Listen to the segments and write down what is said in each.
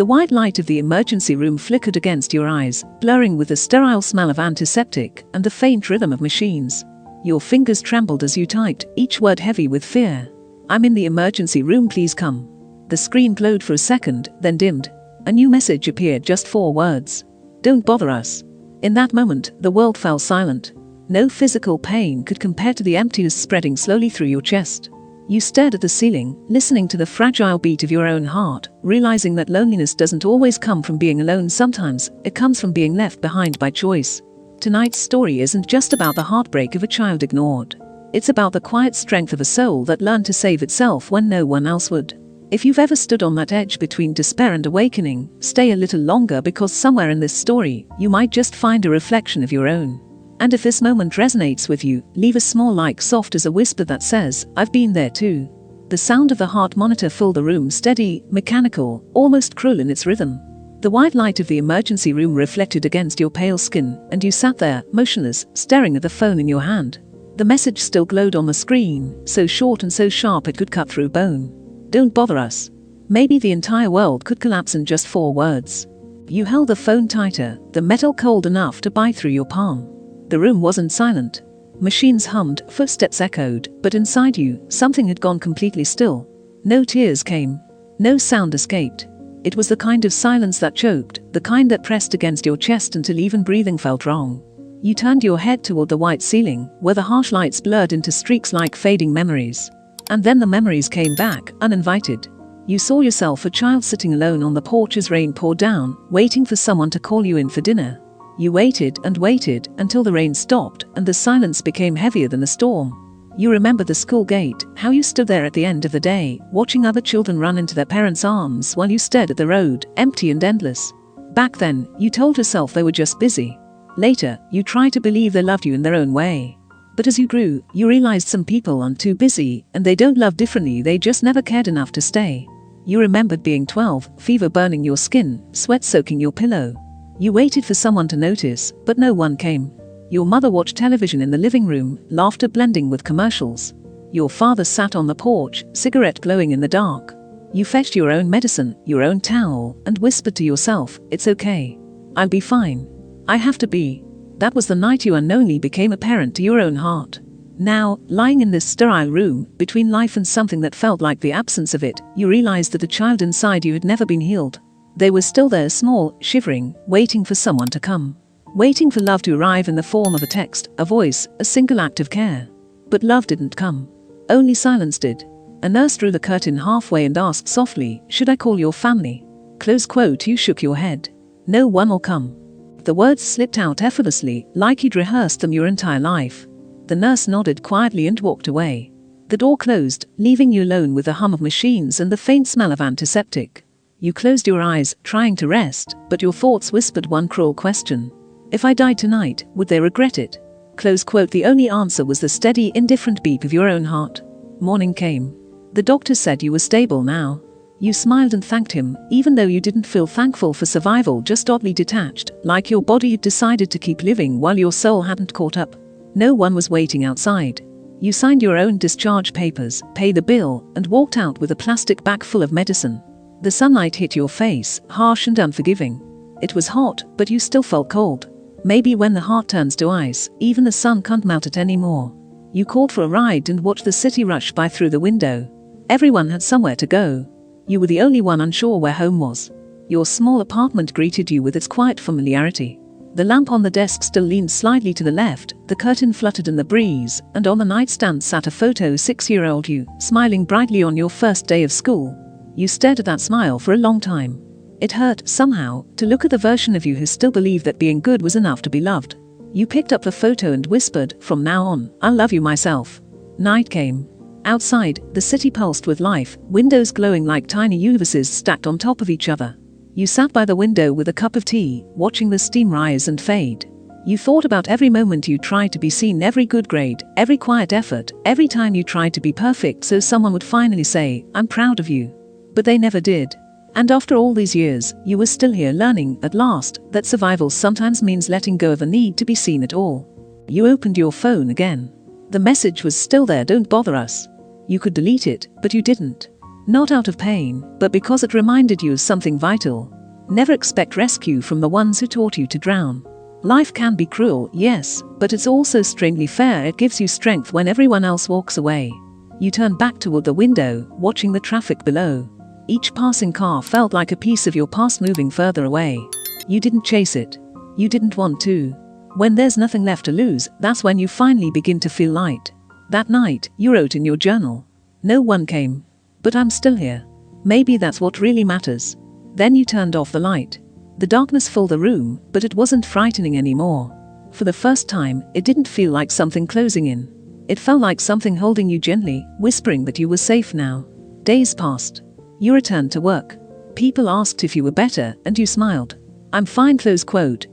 The white light of the emergency room flickered against your eyes, blurring with the sterile smell of antiseptic and the faint rhythm of machines. Your fingers trembled as you typed, each word heavy with fear. "I'm in the emergency room, please come." The screen glowed for a second, then dimmed. A new message appeared, just 4 words. "Don't bother us." In that moment, the world fell silent. No physical pain could compare to the emptiness spreading slowly through your chest. You stared at the ceiling, listening to the fragile beat of your own heart, realizing that loneliness doesn't always come from being alone. Sometimes it comes from being left behind by choice. Tonight's story isn't just about the heartbreak of a child ignored. It's about the quiet strength of a soul that learned to save itself when no one else would. If you've ever stood on that edge between despair and awakening, stay a little longer, because somewhere in this story, you might just find a reflection of your own. And if this moment resonates with you, leave a small like, soft as a whisper that says, "I've been there too." The sound of the heart monitor filled the room, steady, mechanical, almost cruel in its rhythm. The white light of the emergency room reflected against your pale skin, and you sat there, motionless, staring at the phone in your hand. The message still glowed on the screen, so short and so sharp it could cut through bone. "Don't bother us." Maybe the entire world could collapse in just 4 words. You held the phone tighter, the metal cold enough to bite through your palm. The room wasn't silent. Machines hummed, footsteps echoed, but inside you, something had gone completely still. No tears came. No sound escaped. It was the kind of silence that choked, the kind that pressed against your chest until even breathing felt wrong. You turned your head toward the white ceiling, where the harsh lights blurred into streaks like fading memories. And then the memories came back, uninvited. You saw yourself, a child sitting alone on the porch as rain poured down, waiting for someone to call you in for dinner. You waited and waited until the rain stopped and the silence became heavier than the storm. You remember the school gate, how you stood there at the end of the day, watching other children run into their parents' arms while you stared at the road, empty and endless. Back then, you told yourself they were just busy. Later, you tried to believe they loved you in their own way. But as you grew, you realized some people aren't too busy, and they don't love differently, they just never cared enough to stay. You remembered being 12, fever burning your skin, sweat soaking your pillow. You waited for someone to notice, but no one came. Your mother watched television in the living room, laughter blending with commercials. Your father sat on the porch, cigarette glowing in the dark. You fetched your own medicine, your own towel, and whispered to yourself, "It's okay. I'll be fine. I have to be." That was the night you unknowingly became a parent to your own heart. Now, lying in this sterile room, between life and something that felt like the absence of it, you realized that the child inside you had never been healed. They were still there, small, shivering, waiting for someone to come. Waiting for love to arrive in the form of a text, a voice, a single act of care. But love didn't come. Only silence did. A nurse drew the curtain halfway and asked softly, "Should I call your family?" Close quote. You shook your head. "No one will come." The words slipped out effortlessly, like you'd rehearsed them your entire life. The nurse nodded quietly and walked away. The door closed, leaving you alone with the hum of machines and the faint smell of antiseptic. You closed your eyes, trying to rest, but your thoughts whispered one cruel question. If I died tonight, would they regret it? Close quote. The only answer was the steady, indifferent beat of your own heart. Morning came. The doctor said you were stable now. You smiled and thanked him, even though you didn't feel thankful for survival, just oddly detached, like your body had decided to keep living while your soul hadn't caught up. No one was waiting outside. You signed your own discharge papers, paid the bill, and walked out with a plastic bag full of medicine. The sunlight hit your face, harsh and unforgiving. It was hot, but you still felt cold. Maybe when the heart turns to ice, even the sun can't melt it anymore. You called for a ride and watched the city rush by through the window. Everyone had somewhere to go. You were the only one unsure where home was. Your small apartment greeted you with its quiet familiarity. The lamp on the desk still leaned slightly to the left, the curtain fluttered in the breeze, and on the nightstand sat a photo 6-year-old you, smiling brightly on your first day of school. You stared at that smile for a long time. It hurt, somehow, to look at the version of you who still believed that being good was enough to be loved. You picked up the photo and whispered, "From now on, I'll love you myself." Night came. Outside, the city pulsed with life, windows glowing like tiny universes stacked on top of each other. You sat by the window with a cup of tea, watching the steam rise and fade. You thought about every moment you tried to be seen, every good grade, every quiet effort, every time you tried to be perfect so someone would finally say, "I'm proud of you." But they never did. And after all these years, you were still here learning, at last, that survival sometimes means letting go of the need to be seen at all. You opened your phone again. The message was still there, "Don't bother us." You could delete it, but you didn't. Not out of pain, but because it reminded you of something vital. Never expect rescue from the ones who taught you to drown. Life can be cruel, yes, but it's also strangely fair. It gives you strength when everyone else walks away. You turned back toward the window, watching the traffic below. Each passing car felt like a piece of your past moving further away. You didn't chase it. You didn't want to. When there's nothing left to lose, that's when you finally begin to feel light. That night, you wrote in your journal, "No one came. But I'm still here. Maybe that's what really matters." Then you turned off the light. The darkness filled the room, but it wasn't frightening anymore. For the first time, it didn't feel like something closing in. It felt like something holding you gently, whispering that you were safe now. Days passed. You returned to work. People asked if you were better, and you smiled. "I'm fine,"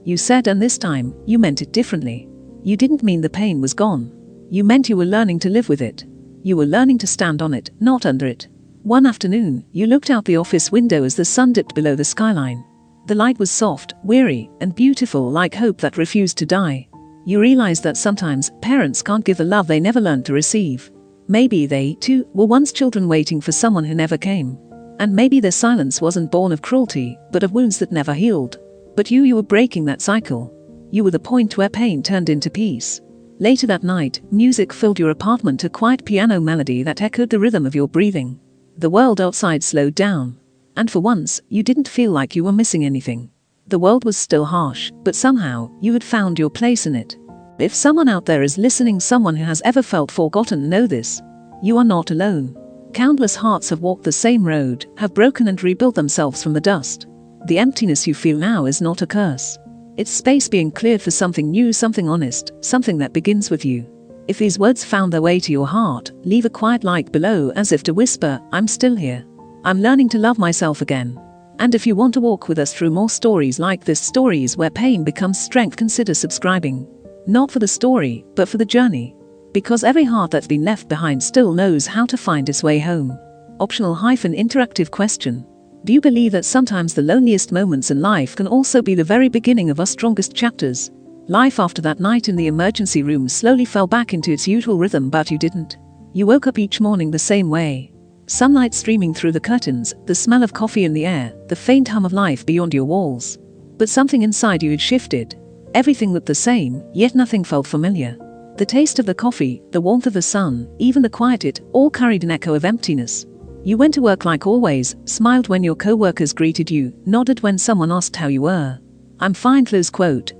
you said, and this time, you meant it differently. You didn't mean the pain was gone. You meant you were learning to live with it. You were learning to stand on it, not under it. One afternoon, you looked out the office window as the sun dipped below the skyline. The light was soft, weary, and beautiful, like hope that refused to die. You realized that sometimes parents can't give the love they never learned to receive. Maybe they, too, were once children waiting for someone who never came. And maybe their silence wasn't born of cruelty, but of wounds that never healed. But you were breaking that cycle. You were the point where pain turned into peace. Later that night, music filled your apartment, a quiet piano melody that echoed the rhythm of your breathing. The world outside slowed down. And for once, you didn't feel like you were missing anything. The world was still harsh, but somehow, you had found your place in it. If someone out there is listening, someone who has ever felt forgotten, know this. You are not alone. Countless hearts have walked the same road, have broken and rebuilt themselves from the dust. The emptiness you feel now is not a curse. It's space being cleared for something new, something honest, something that begins with you. If these words found their way to your heart, leave a quiet like below as if to whisper, "I'm still here. I'm learning to love myself again." And if you want to walk with us through more stories like this, stories where pain becomes strength, consider subscribing. Not for the story, but for the journey. Because every heart that's been left behind still knows how to find its way home. Optional-interactive question. Do you believe that sometimes the loneliest moments in life can also be the very beginning of our strongest chapters? Life after that night in the emergency room slowly fell back into its usual rhythm, but you didn't. You woke up each morning the same way. Sunlight streaming through the curtains, the smell of coffee in the air, the faint hum of life beyond your walls. But something inside you had shifted. Everything looked the same, yet nothing felt familiar. The taste of the coffee, the warmth of the sun, even the quiet, it all carried an echo of emptiness. You went to work like always, smiled when your co-workers greeted you, nodded when someone asked how you were. "I'm fine,"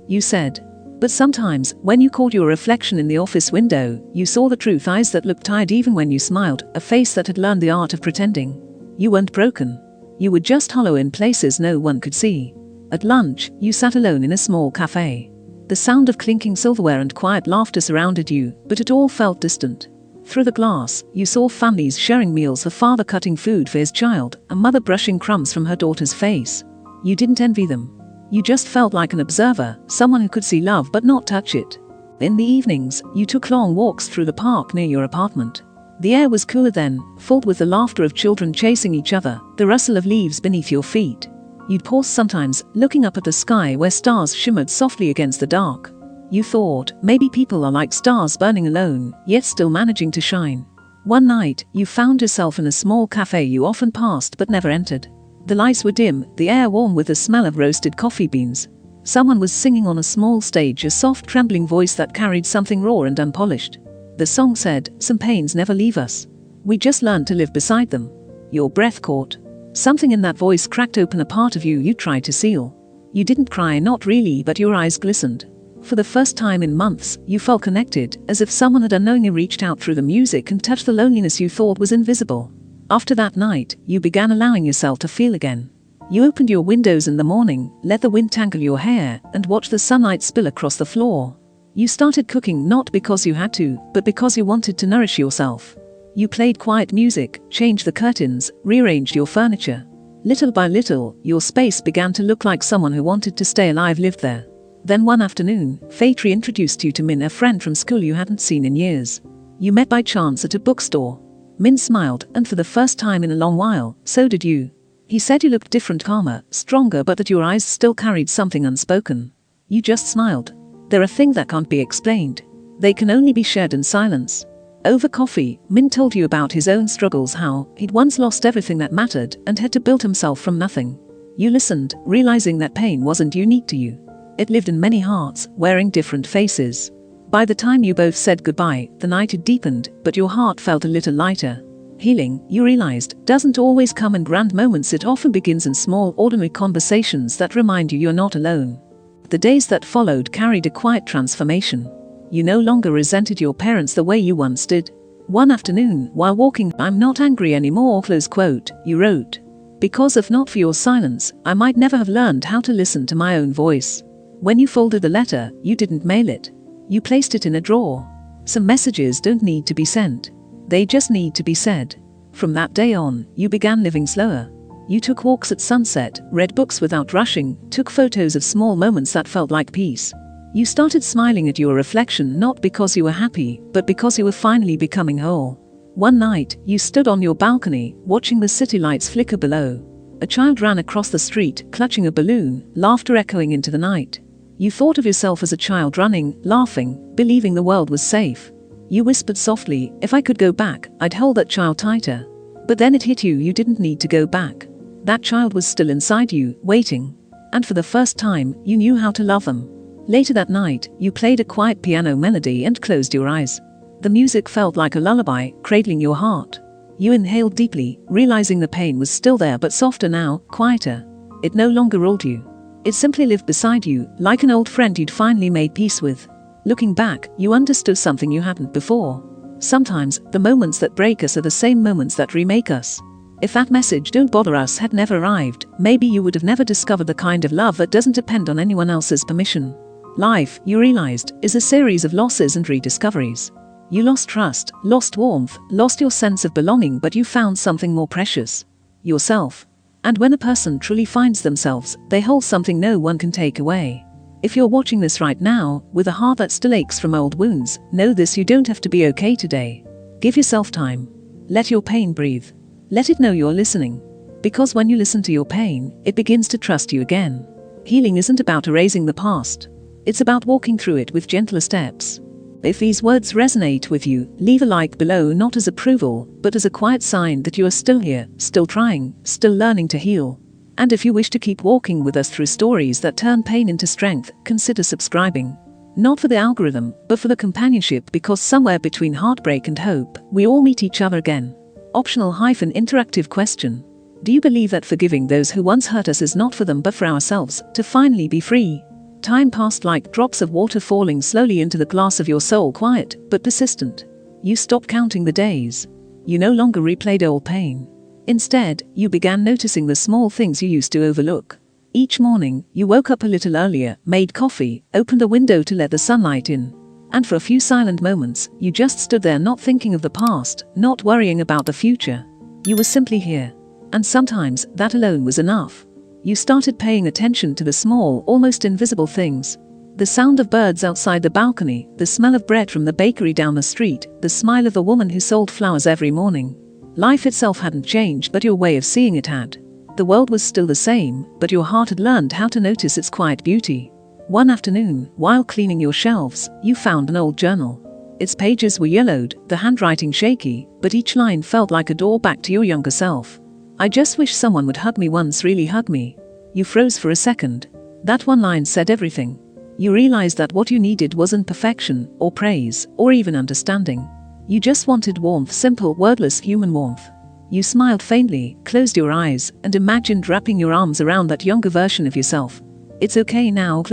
you said. But sometimes, when you caught your reflection in the office window, you saw the truth, eyes that looked tired even when you smiled, a face that had learned the art of pretending. You weren't broken. You were just hollow in places no one could see. At lunch, you sat alone in a small cafe. The sound of clinking silverware and quiet laughter surrounded you, but it all felt distant. Through the glass, you saw families sharing meals, a father cutting food for his child, a mother brushing crumbs from her daughter's face. You didn't envy them. You just felt like an observer, someone who could see love but not touch it. In the evenings, you took long walks through the park near your apartment. The air was cooler then, filled with the laughter of children chasing each other, the rustle of leaves beneath your feet. You'd pause sometimes, looking up at the sky where stars shimmered softly against the dark. You thought, maybe people are like stars burning alone, yet still managing to shine. One night, you found yourself in a small cafe you often passed but never entered. The lights were dim, the air warm with the smell of roasted coffee beans. Someone was singing on a small stage, a soft trembling voice that carried something raw and unpolished. The song said, "Some pains never leave us. We just learn to live beside them." Your breath caught. Something in that voice cracked open a part of you tried to seal. You didn't cry, not really, but your eyes glistened. For the first time in months, you felt connected, as if someone had unknowingly reached out through the music and touched the loneliness you thought was invisible. After that night, you began allowing yourself to feel again. You opened your windows in the morning, let the wind tangle your hair, and watched the sunlight spill across the floor. You started cooking not because you had to, but because you wanted to nourish yourself. You played quiet music, changed the curtains, rearranged your furniture. Little by little, your space began to look like someone who wanted to stay alive lived there. Then one afternoon, fate reintroduced you to Min, a friend from school you hadn't seen in years. You met by chance at a bookstore. Min smiled, and for the first time in a long while, so did you. He said you looked different, calmer, stronger, but that your eyes still carried something unspoken. You just smiled. There are things that can't be explained. They can only be shared in silence. Over coffee, Min told you about his own struggles, how he'd once lost everything that mattered and had to build himself from nothing. You listened, realizing that pain wasn't unique to you. It lived in many hearts, wearing different faces. By the time you both said goodbye, the night had deepened, but your heart felt a little lighter. Healing, you realized, doesn't always come in grand moments. It often begins in small, ordinary conversations that remind you you're not alone. The days that followed carried a quiet transformation. You no longer resented your parents the way you once did. One afternoon, while walking, "I'm not angry anymore," you wrote. "Because if not for your silence, I might never have learned how to listen to my own voice." When you folded the letter, you didn't mail it. You placed it in a drawer. Some messages don't need to be sent. They just need to be said. From that day on, you began living slower. You took walks at sunset, read books without rushing, took photos of small moments that felt like peace. You started smiling at your reflection not because you were happy, but because you were finally becoming whole. One night, you stood on your balcony, watching the city lights flicker below. A child ran across the street, clutching a balloon, laughter echoing into the night. You thought of yourself as a child running, laughing, believing the world was safe. You whispered softly, "If I could go back, I'd hold that child tighter." But then it hit you, you didn't need to go back. That child was still inside you, waiting. And for the first time, you knew how to love them. Later that night, you played a quiet piano melody and closed your eyes. The music felt like a lullaby, cradling your heart. You inhaled deeply, realizing the pain was still there but softer now, quieter. It no longer ruled you. It simply lived beside you, like an old friend you'd finally made peace with. Looking back, you understood something you hadn't before. Sometimes, the moments that break us are the same moments that remake us. If that message "don't bother us" had never arrived, maybe you would have never discovered the kind of love that doesn't depend on anyone else's permission. Life, you realized, is a series of losses and rediscoveries. You lost trust, lost warmth, lost your sense of belonging, but you found something more precious: yourself. And when a person truly finds themselves, they hold something no one can take away. If you're watching this right now, with a heart that still aches from old wounds, know this: you don't have to be okay today. Give yourself time. Let your pain breathe. Let it know you're listening. Because when you listen to your pain, it begins to trust you again. Healing isn't about erasing the past. It's about walking through it with gentler steps. If these words resonate with you, leave a like below, not as approval, but as a quiet sign that you are still here, still trying, still learning to heal. And if you wish to keep walking with us through stories that turn pain into strength, consider subscribing. Not for the algorithm, but for the companionship, because somewhere between heartbreak and hope, we all meet each other again. Optional-interactive question. Do you believe that forgiving those who once hurt us is not for them but for ourselves, to finally be free? Time passed like drops of water falling slowly into the glass of your soul, quiet but persistent. You stopped counting the days. You no longer replayed old pain. Instead, you began noticing the small things you used to overlook. Each morning, you woke up a little earlier, made coffee, opened a window to let the sunlight in. And for a few silent moments, you just stood there, not thinking of the past, not worrying about the future. You were simply here. And sometimes, that alone was enough. You started paying attention to the small, almost invisible things. The sound of birds outside the balcony, the smell of bread from the bakery down the street, the smile of the woman who sold flowers every morning. Life itself hadn't changed, but your way of seeing it had. The world was still the same, but your heart had learned how to notice its quiet beauty. One afternoon, while cleaning your shelves, you found an old journal. Its pages were yellowed, the handwriting shaky, but each line felt like a door back to your younger self. "I just wish someone would hug me once, really hug me." You froze for a second. That one line said everything. You realized that what you needed wasn't perfection, or praise, or even understanding. You just wanted warmth, simple, wordless human warmth. You smiled faintly, closed your eyes, and imagined wrapping your arms around that younger version of yourself. "It's okay now,"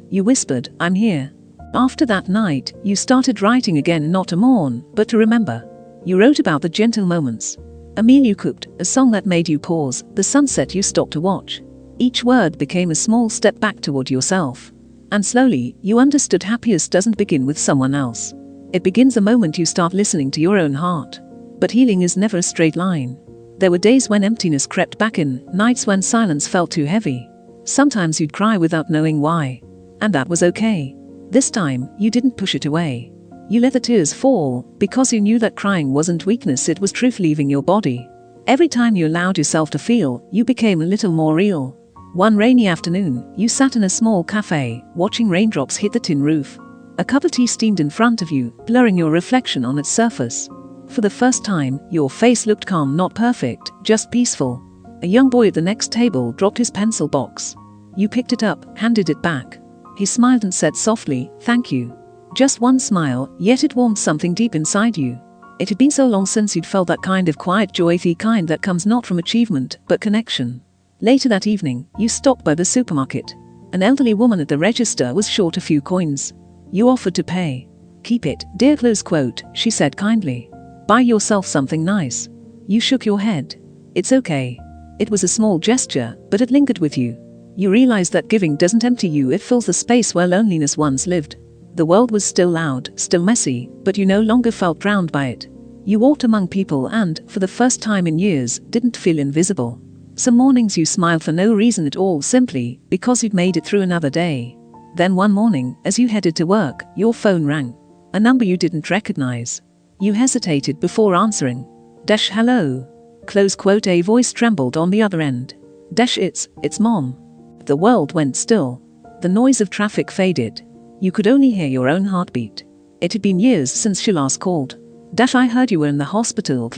you whispered, "I'm here." After that night, you started writing again, not to mourn, but to remember. You wrote about the gentle moments. A meal you cooked, a song that made you pause, the sunset you stopped to watch. Each word became a small step back toward yourself. And slowly, you understood happiness doesn't begin with someone else. It begins the moment you start listening to your own heart. But healing is never a straight line. There were days when emptiness crept back in, nights when silence felt too heavy. Sometimes you'd cry without knowing why. And that was okay. This time, you didn't push it away. You let the tears fall, because you knew that crying wasn't weakness, it was truth leaving your body. Every time you allowed yourself to feel, you became a little more real. One rainy afternoon, you sat in a small cafe, watching raindrops hit the tin roof. A cup of tea steamed in front of you, blurring your reflection on its surface. For the first time, your face looked calm, not perfect, just peaceful. A young boy at the next table dropped his pencil box. You picked it up, handed it back. He smiled and said softly, "Thank you." Just one smile, yet it warmed something deep inside you. It had been so long since you'd felt that kind of quiet joy, the kind that comes not from achievement, but connection. Later that evening, you stopped by the supermarket. An elderly woman at the register was short a few coins. You offered to pay. "Keep it, dear," she said kindly. "Buy yourself something nice." You shook your head. "It's okay." It was a small gesture, but it lingered with you. You realized that giving doesn't empty you, it fills the space where loneliness once lived. The world was still loud, still messy, but you no longer felt drowned by it. You walked among people and, for the first time in years, didn't feel invisible. Some mornings you smiled for no reason at all, simply because you'd made it through another day. Then one morning, as you headed to work, your phone rang. A number you didn't recognize. You hesitated before answering. "Hello?" A voice trembled on the other end. It's Mom." The world went still. The noise of traffic faded. You could only hear your own heartbeat. It had been years since she last called. "I heard you were in the hospital,"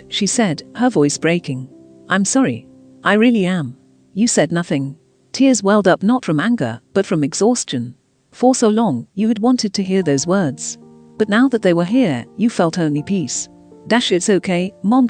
she said, her voice breaking. "I'm sorry. I really am." You said nothing. Tears welled up, not from anger, but from exhaustion. For so long, you had wanted to hear those words. But now that they were here, you felt only peace. "It's okay, Mom,"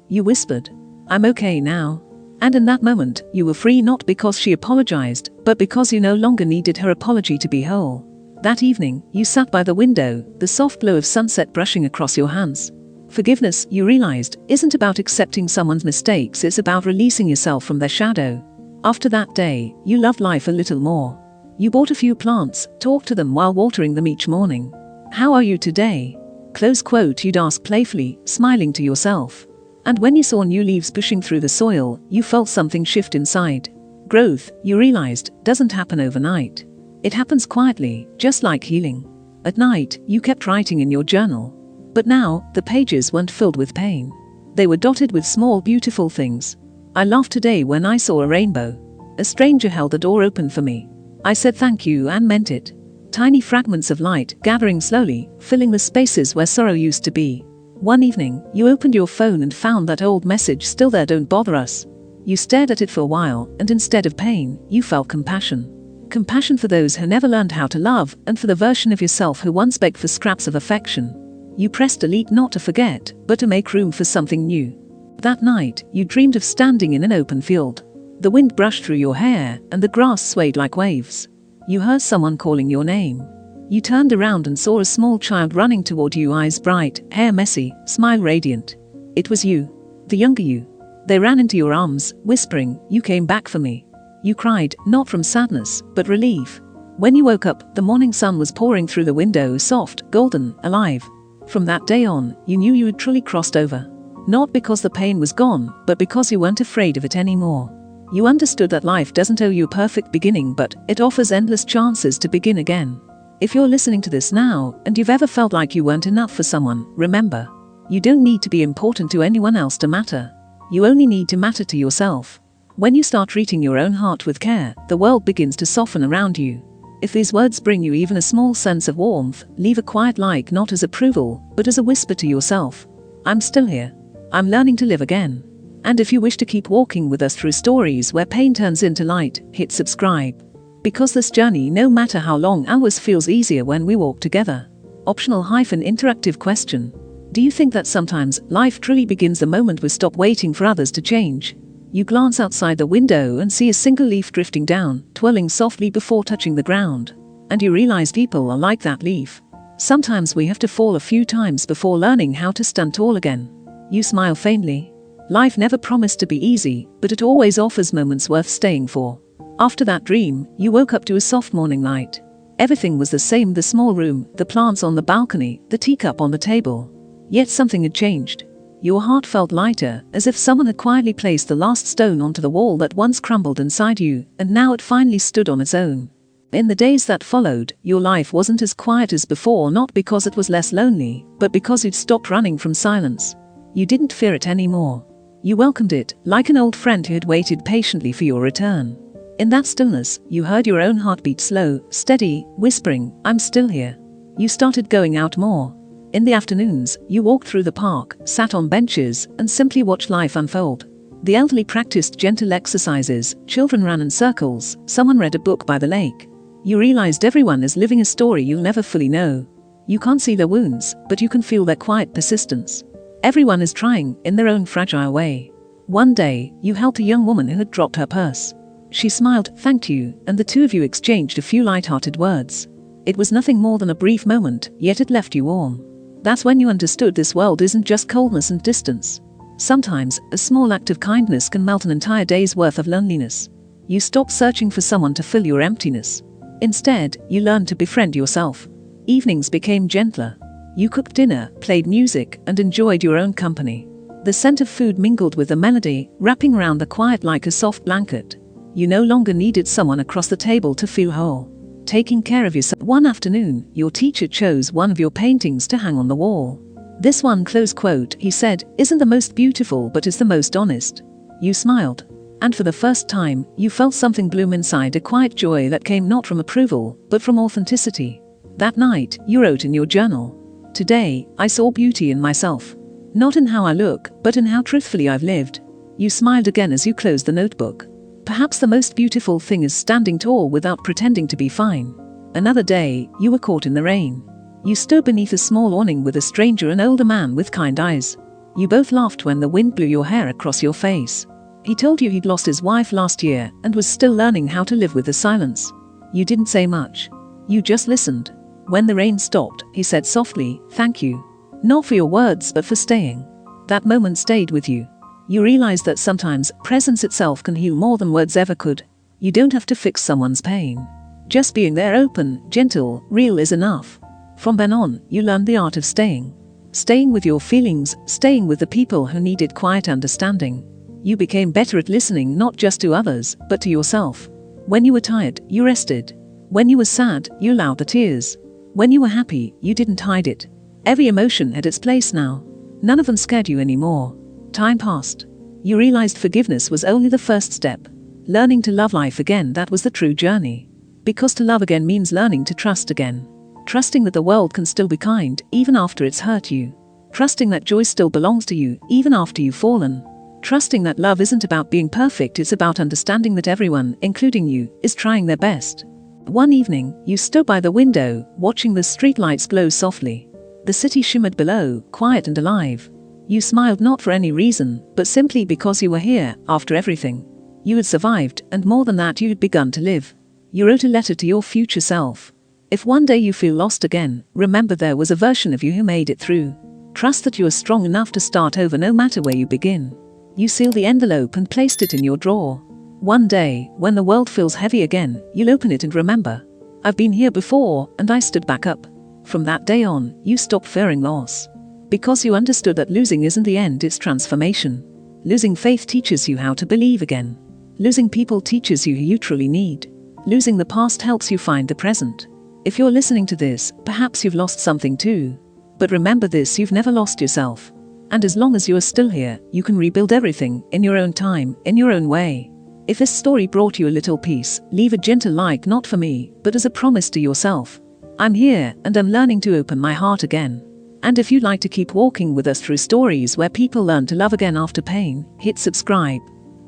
you whispered. "I'm okay now." And in that moment, you were free, not because she apologized, but because you no longer needed her apology to be whole. That evening, you sat by the window, the soft glow of sunset brushing across your hands. Forgiveness, you realized, isn't about accepting someone's mistakes, it's about releasing yourself from their shadow. After that day, you loved life a little more. You bought a few plants, talked to them while watering them each morning. "How are you today?" You'd ask playfully, smiling to yourself. And when you saw new leaves pushing through the soil, you felt something shift inside. Growth, you realized, doesn't happen overnight. It happens quietly, just like healing. At night, you kept writing in your journal. But now, the pages weren't filled with pain. They were dotted with small, beautiful things. "I laughed today when I saw a rainbow. A stranger held the door open for me. I said thank you and meant it." Tiny fragments of light, gathering slowly, filling the spaces where sorrow used to be. One evening, you opened your phone and found that old message still there: "Don't bother us." You stared at it for a while, and instead of pain, you felt compassion. Compassion for those who never learned how to love, and for the version of yourself who once begged for scraps of affection. You pressed delete not to forget, but to make room for something new. That night, you dreamed of standing in an open field. The wind brushed through your hair, and the grass swayed like waves. You heard someone calling your name. You turned around and saw a small child running toward you, eyes bright, hair messy, smile radiant. It was you, the younger you. They ran into your arms, whispering, "You came back for me." You cried, not from sadness, but relief. When you woke up, the morning sun was pouring through the window, soft, golden, alive. From that day on, you knew you had truly crossed over. Not because the pain was gone, but because you weren't afraid of it anymore. You understood that life doesn't owe you a perfect beginning, but it offers endless chances to begin again. If you're listening to this now, and you've ever felt like you weren't enough for someone, remember, you don't need to be important to anyone else to matter. You only need to matter to yourself. When you start treating your own heart with care, the world begins to soften around you. If these words bring you even a small sense of warmth, leave a quiet like, not as approval, but as a whisper to yourself. "I'm still here. I'm learning to live again." And if you wish to keep walking with us through stories where pain turns into light, hit subscribe. Because this journey, no matter how long, always feels easier when we walk together. Optional-interactive question. Do you think that sometimes life truly begins the moment we stop waiting for others to change? You glance outside the window and see a single leaf drifting down, twirling softly before touching the ground. And you realize people are like that leaf. Sometimes we have to fall a few times before learning how to stand tall again. You smile faintly. Life never promised to be easy, but it always offers moments worth staying for. After that dream, you woke up to a soft morning light. Everything was the same: the small room, the plants on the balcony, the teacup on the table. Yet something had changed. Your heart felt lighter, as if someone had quietly placed the last stone onto the wall that once crumbled inside you, and now it finally stood on its own. In the days that followed, your life wasn't as quiet as before, not because it was less lonely, but because you'd stopped running from silence. You didn't fear it anymore. You welcomed it, like an old friend who had waited patiently for your return. In that stillness, you heard your own heartbeat slow, steady, whispering, "I'm still here." You started going out more. In the afternoons, you walked through the park, sat on benches, and simply watched life unfold. The elderly practiced gentle exercises, children ran in circles, someone read a book by the lake. You realized everyone is living a story you'll never fully know. You can't see their wounds, but you can feel their quiet persistence. Everyone is trying, in their own fragile way. One day, you helped a young woman who had dropped her purse. She smiled, thanked you, and the two of you exchanged a few light-hearted words. It was nothing more than a brief moment, yet it left you warm. That's when you understood this world isn't just coldness and distance. Sometimes, a small act of kindness can melt an entire day's worth of loneliness. You stopped searching for someone to fill your emptiness. Instead, you learned to befriend yourself. Evenings became gentler. You cooked dinner, played music, and enjoyed your own company. The scent of food mingled with the melody, wrapping around the quiet like a soft blanket. You no longer needed someone across the table to feel whole. Taking care of yourself. One afternoon, your teacher chose one of your paintings to hang on the wall. "This one," close quote, he said, "isn't the most beautiful but is the most honest." You smiled. And for the first time, you felt something bloom inside, a quiet joy that came not from approval, but from authenticity. That night, you wrote in your journal, "Today, I saw beauty in myself. Not in how I look, but in how truthfully I've lived." You smiled again as you closed the notebook. Perhaps the most beautiful thing is standing tall without pretending to be fine. Another day, you were caught in the rain. You stood beneath a small awning with a stranger, an older man with kind eyes. You both laughed when the wind blew your hair across your face. He told you he'd lost his wife last year and was still learning how to live with the silence. You didn't say much. You just listened. When the rain stopped, he said softly, "Thank you. Not for your words, but for staying." That moment stayed with you. You realized that sometimes presence itself can heal more than words ever could. You don't have to fix someone's pain. Just being there, open, gentle, real, is enough. From then on, you learned the art of staying. Staying with your feelings, staying with the people who needed quiet understanding. You became better at listening, not just to others, but to yourself. When you were tired, you rested. When you were sad, you allowed the tears. When you were happy, you didn't hide it. Every emotion had its place now. None of them scared you anymore. Time passed. You realized forgiveness was only the first step. Learning to love life again, that was the true journey. Because to love again means learning to trust again. Trusting that the world can still be kind, even after it's hurt you. Trusting that joy still belongs to you, even after you've fallen. Trusting that love isn't about being perfect, it's about understanding that everyone, including you, is trying their best. One evening, you stood by the window, watching the streetlights glow softly. The city shimmered below, quiet and alive. You smiled not for any reason, but simply because you were here, after everything. You had survived, and more than that, you had begun to live. You wrote a letter to your future self. If one day you feel lost again, remember there was a version of you who made it through. Trust that you are strong enough to start over no matter where you begin. You sealed the envelope and placed it in your drawer. One day, when the world feels heavy again, you'll open it and remember, "I've been here before, and I stood back up." From that day on, you stopped fearing loss. Because you understood that losing isn't the end, it's transformation. Losing faith teaches you how to believe again. Losing people teaches you who you truly need. Losing the past helps you find the present. If you're listening to this, perhaps you've lost something too. But remember this, you've never lost yourself. And as long as you are still here, you can rebuild everything, in your own time, in your own way. If this story brought you a little peace, leave a gentle like, not for me, but as a promise to yourself. I'm here, and I'm learning to open my heart again. And if you'd like to keep walking with us through stories where people learn to love again after pain, hit subscribe.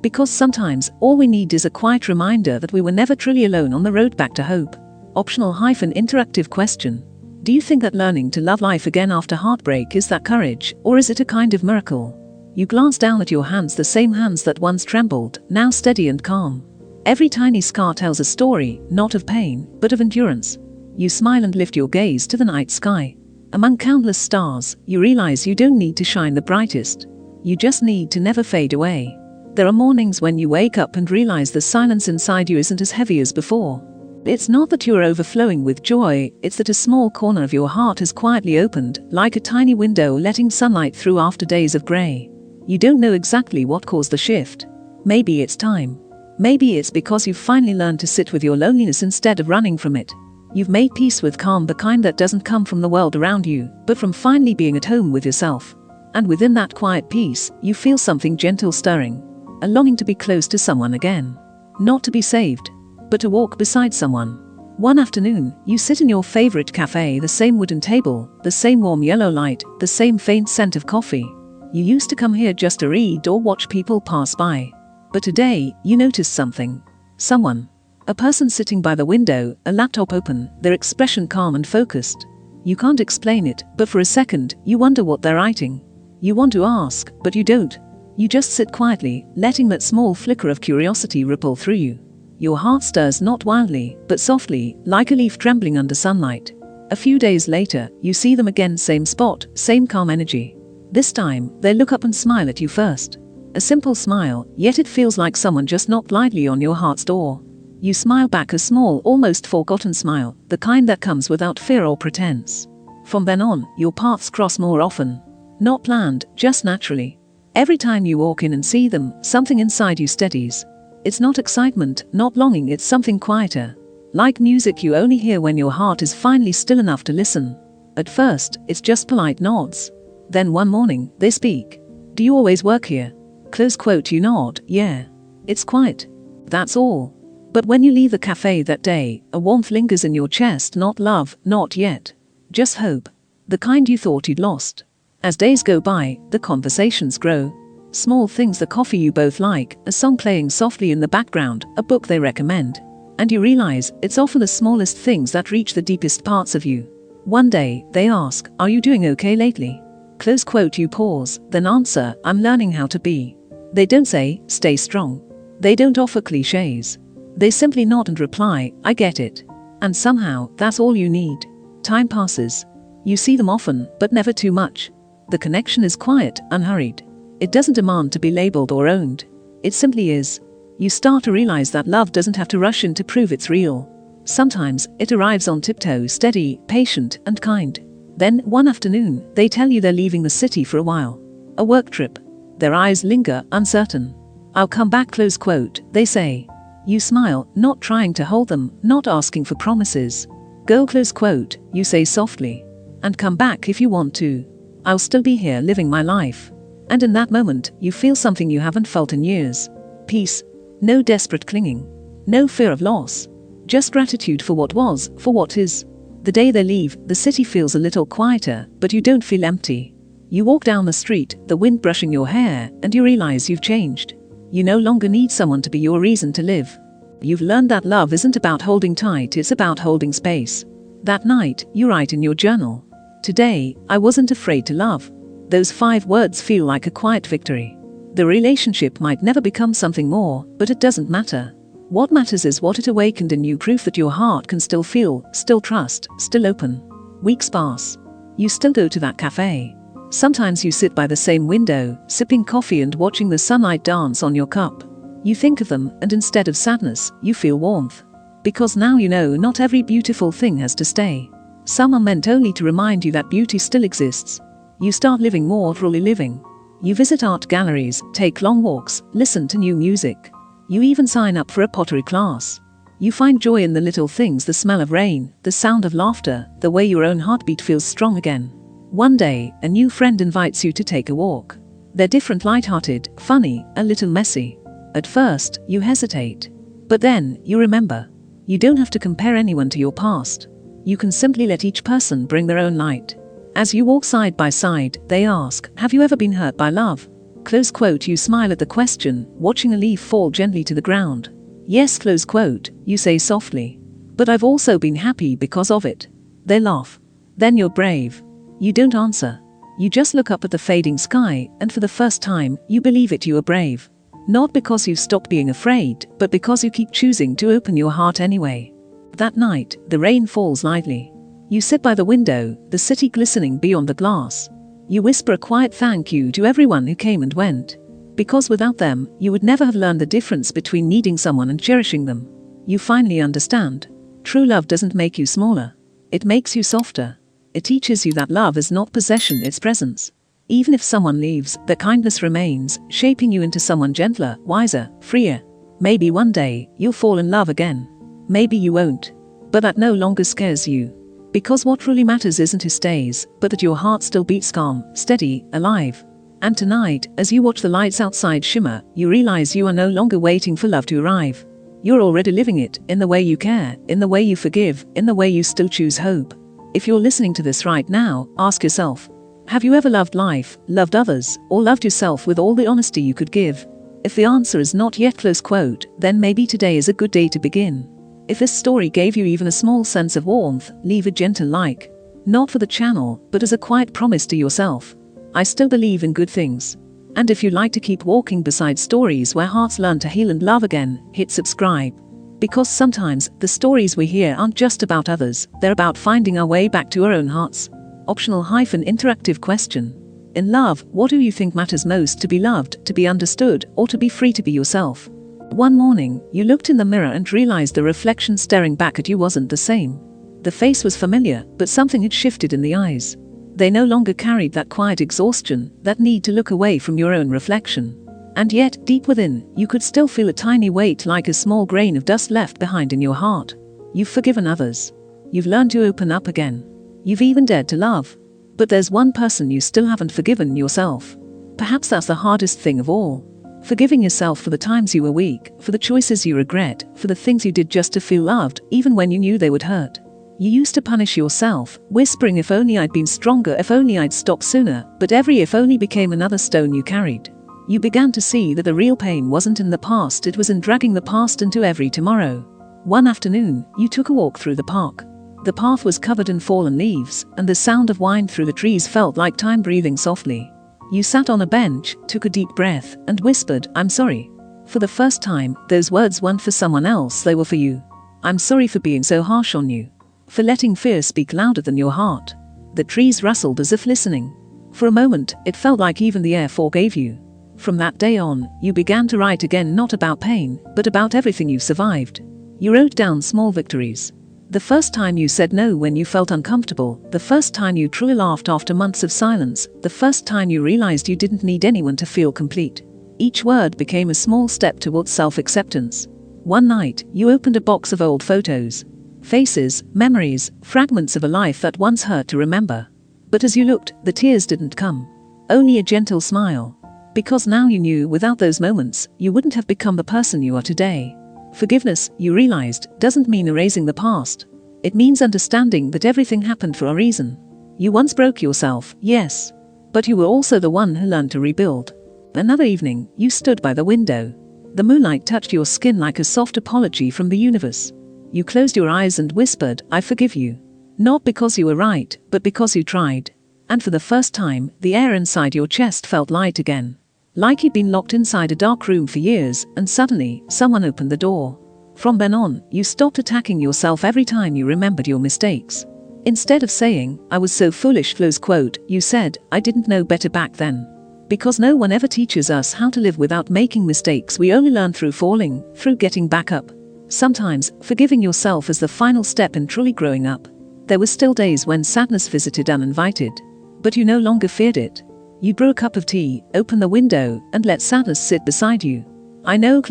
Because sometimes, all we need is a quiet reminder that we were never truly alone on the road back to hope. Optional-interactive question. Do you think that learning to love life again after heartbreak is that courage, or is it a kind of miracle? You glance down at your hands, the same hands that once trembled, now steady and calm. Every tiny scar tells a story, not of pain, but of endurance. You smile and lift your gaze to the night sky. Among countless stars, you realize you don't need to shine the brightest. You just need to never fade away. There are mornings when you wake up and realize the silence inside you isn't as heavy as before. It's not that you're overflowing with joy, it's that a small corner of your heart has quietly opened, like a tiny window letting sunlight through after days of grey. You don't know exactly what caused the shift. Maybe it's time. Maybe it's because you've finally learned to sit with your loneliness instead of running from it. You've made peace with calm, the kind that doesn't come from the world around you, but from finally being at home with yourself. And within that quiet peace, you feel something gentle stirring. A longing to be close to someone again. Not to be saved, but to walk beside someone. One afternoon, you sit in your favorite cafe, the same wooden table, the same warm yellow light, the same faint scent of coffee. You used to come here just to read or watch people pass by. But today, you notice something. Someone. A person sitting by the window, a laptop open, their expression calm and focused. You can't explain it, but for a second, you wonder what they're writing. You want to ask, but you don't. You just sit quietly, letting that small flicker of curiosity ripple through you. Your heart stirs not wildly, but softly, like a leaf trembling under sunlight. A few days later, you see them again, same spot, same calm energy. This time, they look up and smile at you first. A simple smile, yet it feels like someone just knocked lightly on your heart's door. You smile back, a small, almost forgotten smile, the kind that comes without fear or pretense. From then on, your paths cross more often. Not planned, just naturally. Every time you walk in and see them, something inside you steadies. It's not excitement, not longing, it's something quieter. Like music you only hear when your heart is finally still enough to listen. At first, it's just polite nods. Then one morning, they speak. Do you always work here? Close quote, you nod, yeah. It's quiet. That's all. But when you leave the cafe that day, a warmth lingers in your chest, not love, not yet. Just hope. The kind you thought you'd lost. As days go by, the conversations grow. Small things, the coffee you both like, a song playing softly in the background, a book they recommend. And you realize it's often the smallest things that reach the deepest parts of you. One day, they ask, are you doing okay lately? Close quote, you pause, then answer, I'm learning how to be. They don't say, stay strong. They don't offer cliches. They simply nod and reply, I get it. And somehow, that's all you need. Time passes. You see them often, but never too much. The connection is quiet, unhurried. It doesn't demand to be labeled or owned. It simply is. You start to realize that love doesn't have to rush in to prove it's real. Sometimes, it arrives on tiptoe, steady, patient, and kind. Then, one afternoon, they tell you they're leaving the city for a while. A work trip. Their eyes linger, uncertain. I'll come back, close quote, they say. You smile, not trying to hold them, not asking for promises. Go, close quote, you say softly. And come back if you want to. I'll still be here living my life. And in that moment, you feel something you haven't felt in years. Peace. No desperate clinging. No fear of loss. Just gratitude for what was, for what is. The day they leave, the city feels a little quieter, but you don't feel empty. You walk down the street, the wind brushing your hair, and you realize you've changed. You no longer need someone to be your reason to live. You've learned that love isn't about holding tight, it's about holding space. That night, you write in your journal. Today, I wasn't afraid to love. Those 5 words feel like a quiet victory. The relationship might never become something more, but it doesn't matter. What matters is what it awakened in you, proof that your heart can still feel, still trust, still open. Weeks pass. You still go to that cafe. Sometimes you sit by the same window, sipping coffee and watching the sunlight dance on your cup. You think of them, and instead of sadness, you feel warmth. Because now you know not every beautiful thing has to stay. Some are meant only to remind you that beauty still exists. You start living more truly living. You visit art galleries, take long walks, listen to new music. You even sign up for a pottery class. You find joy in the little things, the smell of rain, the sound of laughter, the way your own heartbeat feels strong again. One day, a new friend invites you to take a walk. They're different, light-hearted, funny, a little messy. At first, you hesitate. But then, you remember. You don't have to compare anyone to your past. You can simply let each person bring their own light. As you walk side by side, they ask, have you ever been hurt by love? Close quote, you smile at the question, watching a leaf fall gently to the ground. Yes, close quote, you say softly. But I've also been happy because of it. They laugh. Then you're brave. You don't answer. You just look up at the fading sky, and for the first time, you believe it, you are brave. Not because you've stopped being afraid, but because you keep choosing to open your heart anyway. That night, the rain falls lightly. You sit by the window, the city glistening beyond the glass. You whisper a quiet thank you to everyone who came and went. Because without them, you would never have learned the difference between needing someone and cherishing them. You finally understand. True love doesn't make you smaller. It makes you softer. It teaches you that love is not possession, it's presence. Even if someone leaves, their kindness remains, shaping you into someone gentler, wiser, freer. Maybe one day, you'll fall in love again. Maybe you won't. But that no longer scares you. Because what really matters isn't who stays, but that your heart still beats calm, steady, alive. And tonight, as you watch the lights outside shimmer, you realize you are no longer waiting for love to arrive. You're already living it, in the way you care, in the way you forgive, in the way you still choose hope. If you're listening to this right now, ask yourself, have you ever loved life, loved others, or loved yourself with all the honesty you could give? If the answer is not yet, then maybe today is a good day to begin. If this story gave you even a small sense of warmth, leave a gentle like. Not for the channel, but as a quiet promise to yourself. I still believe in good things. And if you'd like to keep walking beside stories where hearts learn to heal and love again, hit subscribe. Because sometimes, the stories we hear aren't just about others, they're about finding our way back to our own hearts. Optional-interactive question. In love, what do you think matters most: to be loved, to be understood, or to be free to be yourself? One morning, you looked in the mirror and realized the reflection staring back at you wasn't the same. The face was familiar, but something had shifted in the eyes. They no longer carried that quiet exhaustion, that need to look away from your own reflection. And yet, deep within, you could still feel a tiny weight, like a small grain of dust left behind in your heart. You've forgiven others. You've learned to open up again. You've even dared to love. But there's one person you still haven't forgiven: yourself. Perhaps that's the hardest thing of all. Forgiving yourself for the times you were weak, for the choices you regret, for the things you did just to feel loved, even when you knew they would hurt. You used to punish yourself, whispering, if only I'd been stronger, if only I'd stopped sooner, but every if only became another stone you carried. You began to see that the real pain wasn't in the past, it was in dragging the past into every tomorrow. One afternoon, you took a walk through the park. The path was covered in fallen leaves, and the sound of wind through the trees felt like time breathing softly. You sat on a bench, took a deep breath, and whispered, "I'm sorry." For the first time, those words weren't for someone else, they were for you. I'm sorry for being so harsh on you. For letting fear speak louder than your heart. The trees rustled as if listening. For a moment, it felt like even the air forgave you. From that day on, you began to write again, not about pain, but about everything you've survived. You wrote down small victories. The first time you said no when you felt uncomfortable, the first time you truly laughed after months of silence, the first time you realized you didn't need anyone to feel complete. Each word became a small step towards self-acceptance. One night, you opened a box of old photos. Faces, memories, fragments of a life that once hurt to remember. But as you looked, the tears didn't come. Only a gentle smile. Because now you knew, without those moments, you wouldn't have become the person you are today. Forgiveness, you realized, doesn't mean erasing the past. It means understanding that everything happened for a reason. You once broke yourself, yes. But you were also the one who learned to rebuild. Another evening, you stood by the window. The moonlight touched your skin like a soft apology from the universe. You closed your eyes and whispered, "I forgive you." Not because you were right, but because you tried. And for the first time, the air inside your chest felt light again. Like you'd been locked inside a dark room for years, and suddenly, someone opened the door. From then on, you stopped attacking yourself every time you remembered your mistakes. Instead of saying, "I was so foolish," you said, "I didn't know better back then." Because no one ever teaches us how to live without making mistakes. We only learn through falling, through getting back up. Sometimes, forgiving yourself is the final step in truly growing up. There were still days when sadness visited uninvited. But you no longer feared it. You brew a cup of tea, open the window, and let sadness sit beside you. "I know,"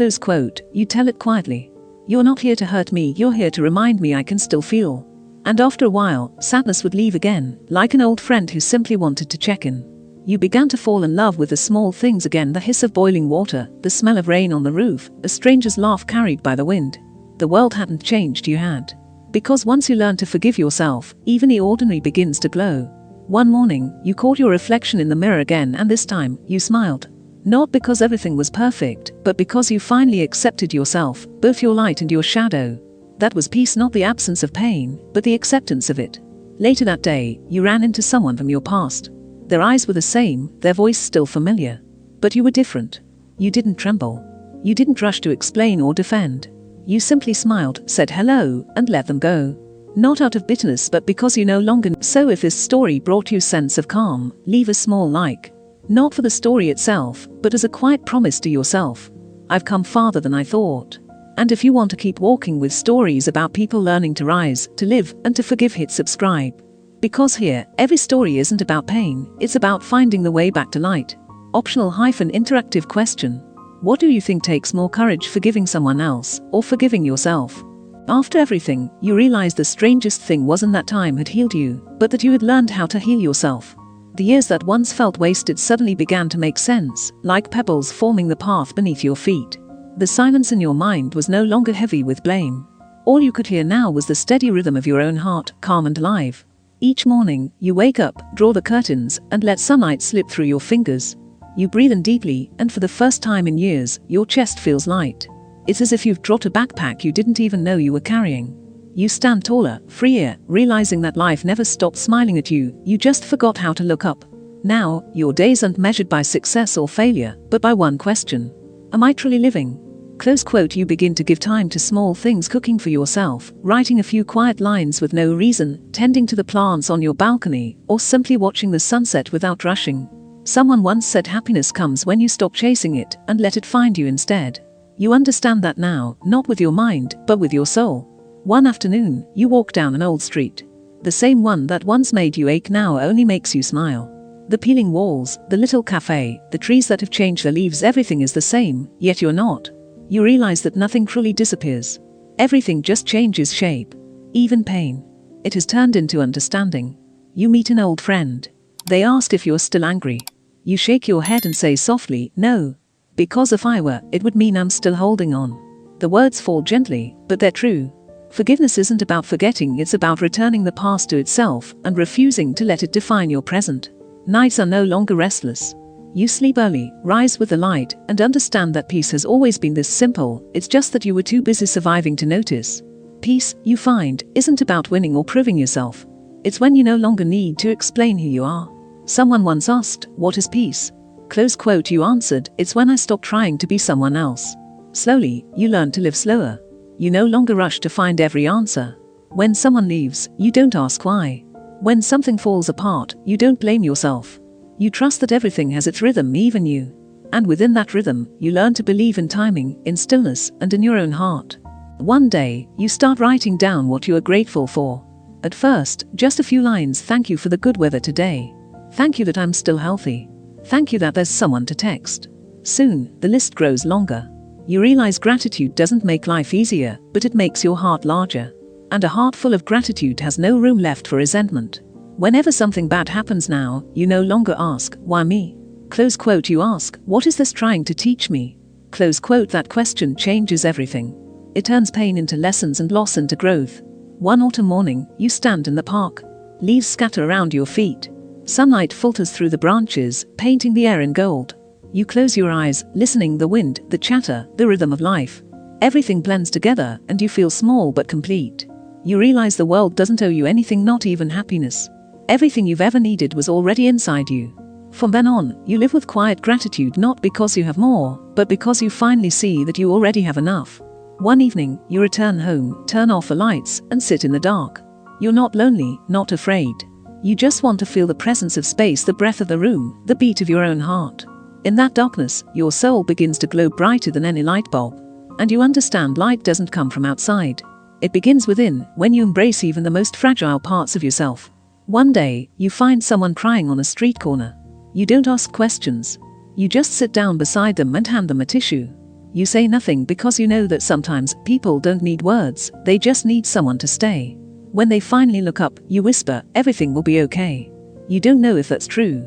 you tell it quietly. "You're not here to hurt me, you're here to remind me I can still feel." And after a while, sadness would leave again, like an old friend who simply wanted to check in. You began to fall in love with the small things again: the hiss of boiling water, the smell of rain on the roof, a stranger's laugh carried by the wind. The world hadn't changed, you had. Because once you learn to forgive yourself, even the ordinary begins to glow. One morning, you caught your reflection in the mirror again, and this time, you smiled. Not because everything was perfect, but because you finally accepted yourself, both your light and your shadow. That was peace, not the absence of pain, but the acceptance of it. Later that day, you ran into someone from your past. Their eyes were the same, their voice still familiar. But you were different. You didn't tremble. You didn't rush to explain or defend. You simply smiled, said hello, and let them go. Not out of bitterness, but because you no longer. So if this story brought you a sense of calm, leave a small like. Not for the story itself, but as a quiet promise to yourself. I've come farther than I thought. And if you want to keep walking with stories about people learning to rise, to live, and to forgive, hit subscribe. Because here, every story isn't about pain, it's about finding the way back to light. Optional-interactive question. What do you think takes more courage, forgiving someone else, or forgiving yourself? After everything, you realized the strangest thing wasn't that time had healed you, but that you had learned how to heal yourself. The years that once felt wasted suddenly began to make sense, like pebbles forming the path beneath your feet. The silence in your mind was no longer heavy with blame. All you could hear now was the steady rhythm of your own heart, calm and alive. Each morning, you wake up, draw the curtains, and let sunlight slip through your fingers. You breathe in deeply, and for the first time in years, your chest feels light. It's as if you've dropped a backpack you didn't even know you were carrying. You stand taller, freer, realizing that life never stopped smiling at you, you just forgot how to look up. Now, your days aren't measured by success or failure, but by one question. Am I truly living? Close quote. You begin to give time to small things, cooking for yourself, writing a few quiet lines with no reason, tending to the plants on your balcony, or simply watching the sunset without rushing. Someone once said happiness comes when you stop chasing it and let it find you instead. You understand that now, not with your mind, but with your soul. One afternoon, you walk down an old street. The same one that once made you ache now only makes you smile. The peeling walls, the little cafe, the trees that have changed their leaves, everything is the same, yet you're not. You realize that nothing truly disappears. Everything just changes shape. Even pain. It has turned into understanding. You meet an old friend. They ask if you're still angry. You shake your head and say softly, no. Because if I were, it would mean I'm still holding on. The words fall gently, but they're true. Forgiveness isn't about forgetting, it's about returning the past to itself and refusing to let it define your present. Nights are no longer restless. You sleep early, rise with the light, and understand that peace has always been this simple, it's just that you were too busy surviving to notice. Peace, you find, isn't about winning or proving yourself. It's when you no longer need to explain who you are. Someone once asked, what is peace? Close quote. You answered, it's when I stop trying to be someone else. Slowly, you learn to live slower. You no longer rush to find every answer. When someone leaves, you don't ask why. When something falls apart, you don't blame yourself. You trust that everything has its rhythm, even you. And within that rhythm, you learn to believe in timing, in stillness, and in your own heart. One day, you start writing down what you are grateful for. At first, just a few lines. Thank you for the good weather today. Thank you that I'm still healthy. Thank you that there's someone to text. Soon, the list grows longer. You realize gratitude doesn't make life easier, but it makes your heart larger. And a heart full of gratitude has no room left for resentment. Whenever something bad happens now, you no longer ask, why me? Close quote. You ask, what is this trying to teach me? Close quote. That question changes everything. It turns pain into lessons and loss into growth. One autumn morning, you stand in the park. Leaves scatter around your feet. Sunlight filters through the branches, painting the air in gold. You close your eyes, listening the wind, the chatter, the rhythm of life. Everything blends together, and you feel small but complete. You realize the world doesn't owe you anything, not even happiness. Everything you've ever needed was already inside you. From then on, you live with quiet gratitude, not because you have more, but because you finally see that you already have enough. One evening, you return home, turn off the lights, and sit in the dark. You're not lonely, not afraid. You just want to feel the presence of space, the breath of the room, the beat of your own heart. In that darkness, your soul begins to glow brighter than any light bulb. And you understand light doesn't come from outside. It begins within, when you embrace even the most fragile parts of yourself. One day, you find someone crying on a street corner. You don't ask questions. You just sit down beside them and hand them a tissue. You say nothing because you know that sometimes people don't need words, they just need someone to stay. When they finally look up, you whisper, everything will be okay. You don't know if that's true,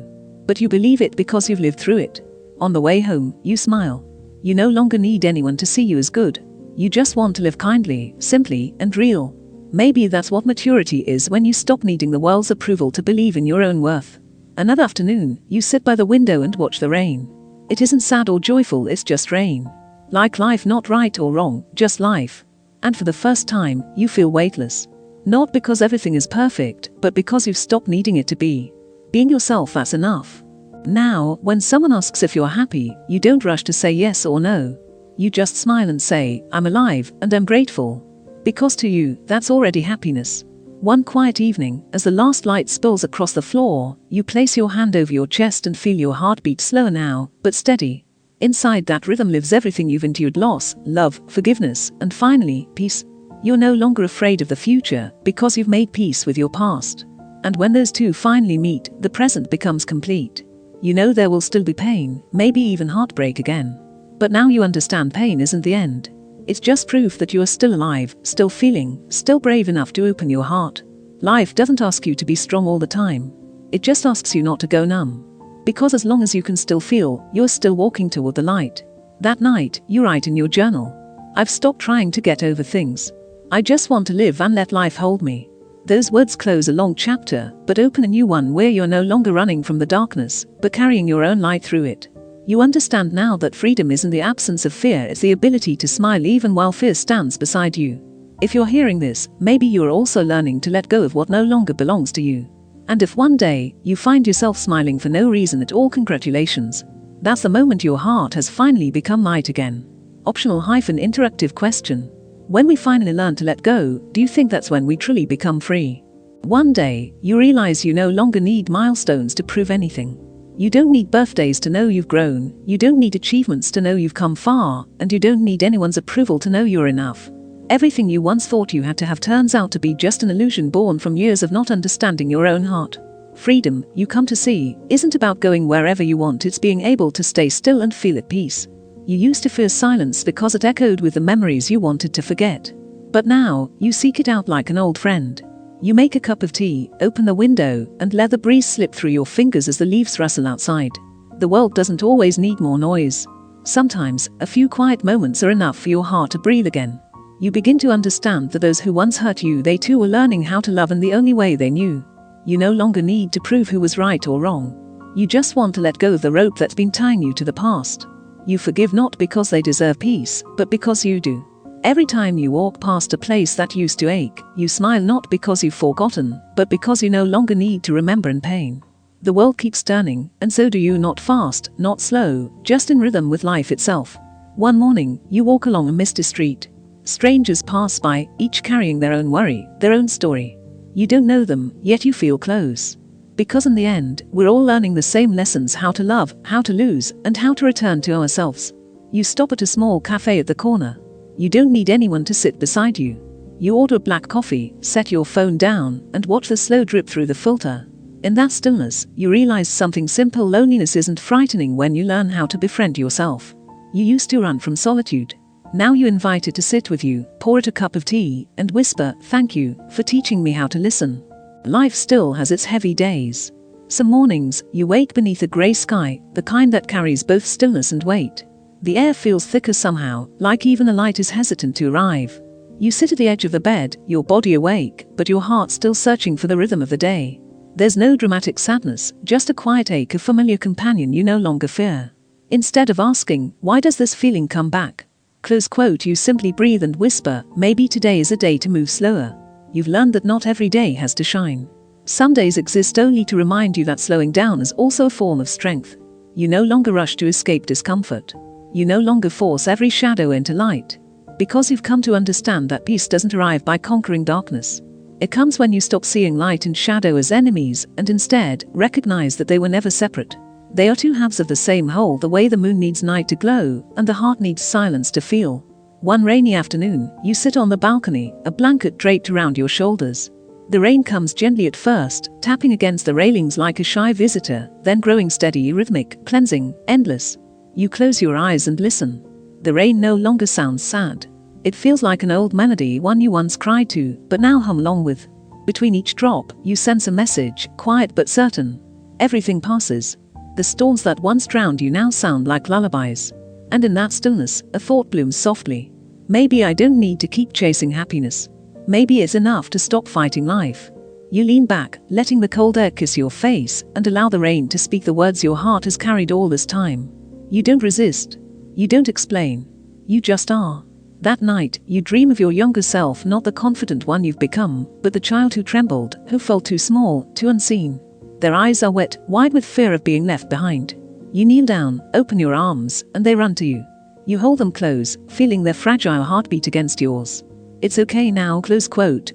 but you believe it because you've lived through it. On the way home, you smile. You no longer need anyone to see you as good. You just want to live kindly, simply, and real. Maybe that's what maturity is, when you stop needing the world's approval to believe in your own worth. Another afternoon, you sit by the window and watch the rain. It isn't sad or joyful, it's just rain. Like life, not right or wrong, just life. And for the first time, you feel weightless. Not because everything is perfect, but because you've stopped needing it to be. Being yourself, that's enough. Now, when someone asks if you're happy, you don't rush to say yes or no. You just smile and say, I'm alive and I'm grateful. Because to you, that's already happiness. One quiet evening, as the last light spills across the floor, you place your hand over your chest and feel your heartbeat slower now, but steady. Inside that rhythm lives everything you've endured: loss, love, forgiveness, and finally, peace. You're no longer afraid of the future, because you've made peace with your past. And when those two finally meet, the present becomes complete. You know there will still be pain, maybe even heartbreak again. But now you understand pain isn't the end. It's just proof that you are still alive, still feeling, still brave enough to open your heart. Life doesn't ask you to be strong all the time. It just asks you not to go numb. Because as long as you can still feel, you're still walking toward the light. That night, you write in your journal, "I've stopped trying to get over things. I just want to live and let life hold me." Those words close a long chapter, but open a new one where you're no longer running from the darkness, but carrying your own light through it. You understand now that freedom isn't the absence of fear, it's the ability to smile even while fear stands beside you. If you're hearing this, maybe you're also learning to let go of what no longer belongs to you. And if one day you find yourself smiling for no reason at all, congratulations. That's the moment your heart has finally become light again. Optional-interactive question. When we finally learn to let go, do you think that's when we truly become free? One day, you realize you no longer need milestones to prove anything. You don't need birthdays to know you've grown, you don't need achievements to know you've come far, and you don't need anyone's approval to know you're enough. Everything you once thought you had to have turns out to be just an illusion born from years of not understanding your own heart. Freedom, you come to see, isn't about going wherever you want, it's being able to stay still and feel at peace. You used to fear silence because it echoed with the memories you wanted to forget. But now, you seek it out like an old friend. You make a cup of tea, open the window, and let the breeze slip through your fingers as the leaves rustle outside. The world doesn't always need more noise. Sometimes, a few quiet moments are enough for your heart to breathe again. You begin to understand that those who once hurt you, they too were learning how to love in the only way they knew. You no longer need to prove who was right or wrong. You just want to let go of the rope that's been tying you to the past. You forgive not because they deserve peace, but because you do. Every time you walk past a place that used to ache, you smile not because you've forgotten, but because you no longer need to remember in pain. The world keeps turning, and so do you, not fast, not slow, just in rhythm with life itself. One morning, you walk along a misty street. Strangers pass by, each carrying their own worry, their own story. You don't know them, yet you feel close. Because in the end, we're all learning the same lessons: how to love, how to lose, and how to return to ourselves. You stop at a small cafe at the corner. You don't need anyone to sit beside you. You order black coffee, set your phone down, and watch the slow drip through the filter. In that stillness, you realize something simple: loneliness isn't frightening when you learn how to befriend yourself. You used to run from solitude. Now you invite it to sit with you, pour it a cup of tea, and whisper, "Thank you for teaching me how to listen." Life still has its heavy days. Some mornings, you wake beneath a grey sky, the kind that carries both stillness and weight. The air feels thicker somehow, like even the light is hesitant to arrive. You sit at the edge of the bed, your body awake, but your heart still searching for the rhythm of the day. There's no dramatic sadness, just a quiet ache, a familiar companion you no longer fear. Instead of asking, "Why does this feeling come back?" You simply breathe and whisper, "Maybe today is a day to move slower." You've learned that not every day has to shine. Some days exist only to remind you that slowing down is also a form of strength. You no longer rush to escape discomfort. You no longer force every shadow into light. Because you've come to understand that peace doesn't arrive by conquering darkness. It comes when you stop seeing light and shadow as enemies, and instead, recognize that they were never separate. They are two halves of the same whole, the way the moon needs night to glow, and the heart needs silence to feel. One rainy afternoon, you sit on the balcony, a blanket draped around your shoulders. The rain comes gently at first, tapping against the railings like a shy visitor, then growing steady, rhythmic, cleansing, endless. You close your eyes and listen. The rain no longer sounds sad. It feels like an old melody, one you once cried to, but now hum along with. Between each drop, you sense a message, quiet but certain. Everything passes. The storms that once drowned you now sound like lullabies. And in that stillness, a thought blooms softly. Maybe I don't need to keep chasing happiness. Maybe it's enough to stop fighting life. You lean back, letting the cold air kiss your face, and allow the rain to speak the words your heart has carried all this time. You don't resist. You don't explain. You just are. That night, you dream of your younger self, not the confident one you've become, but the child who trembled, who felt too small, too unseen. Their eyes are wet, wide with fear of being left behind. You kneel down, open your arms, and they run to you. You hold them close, feeling their fragile heartbeat against yours. "It's okay now,"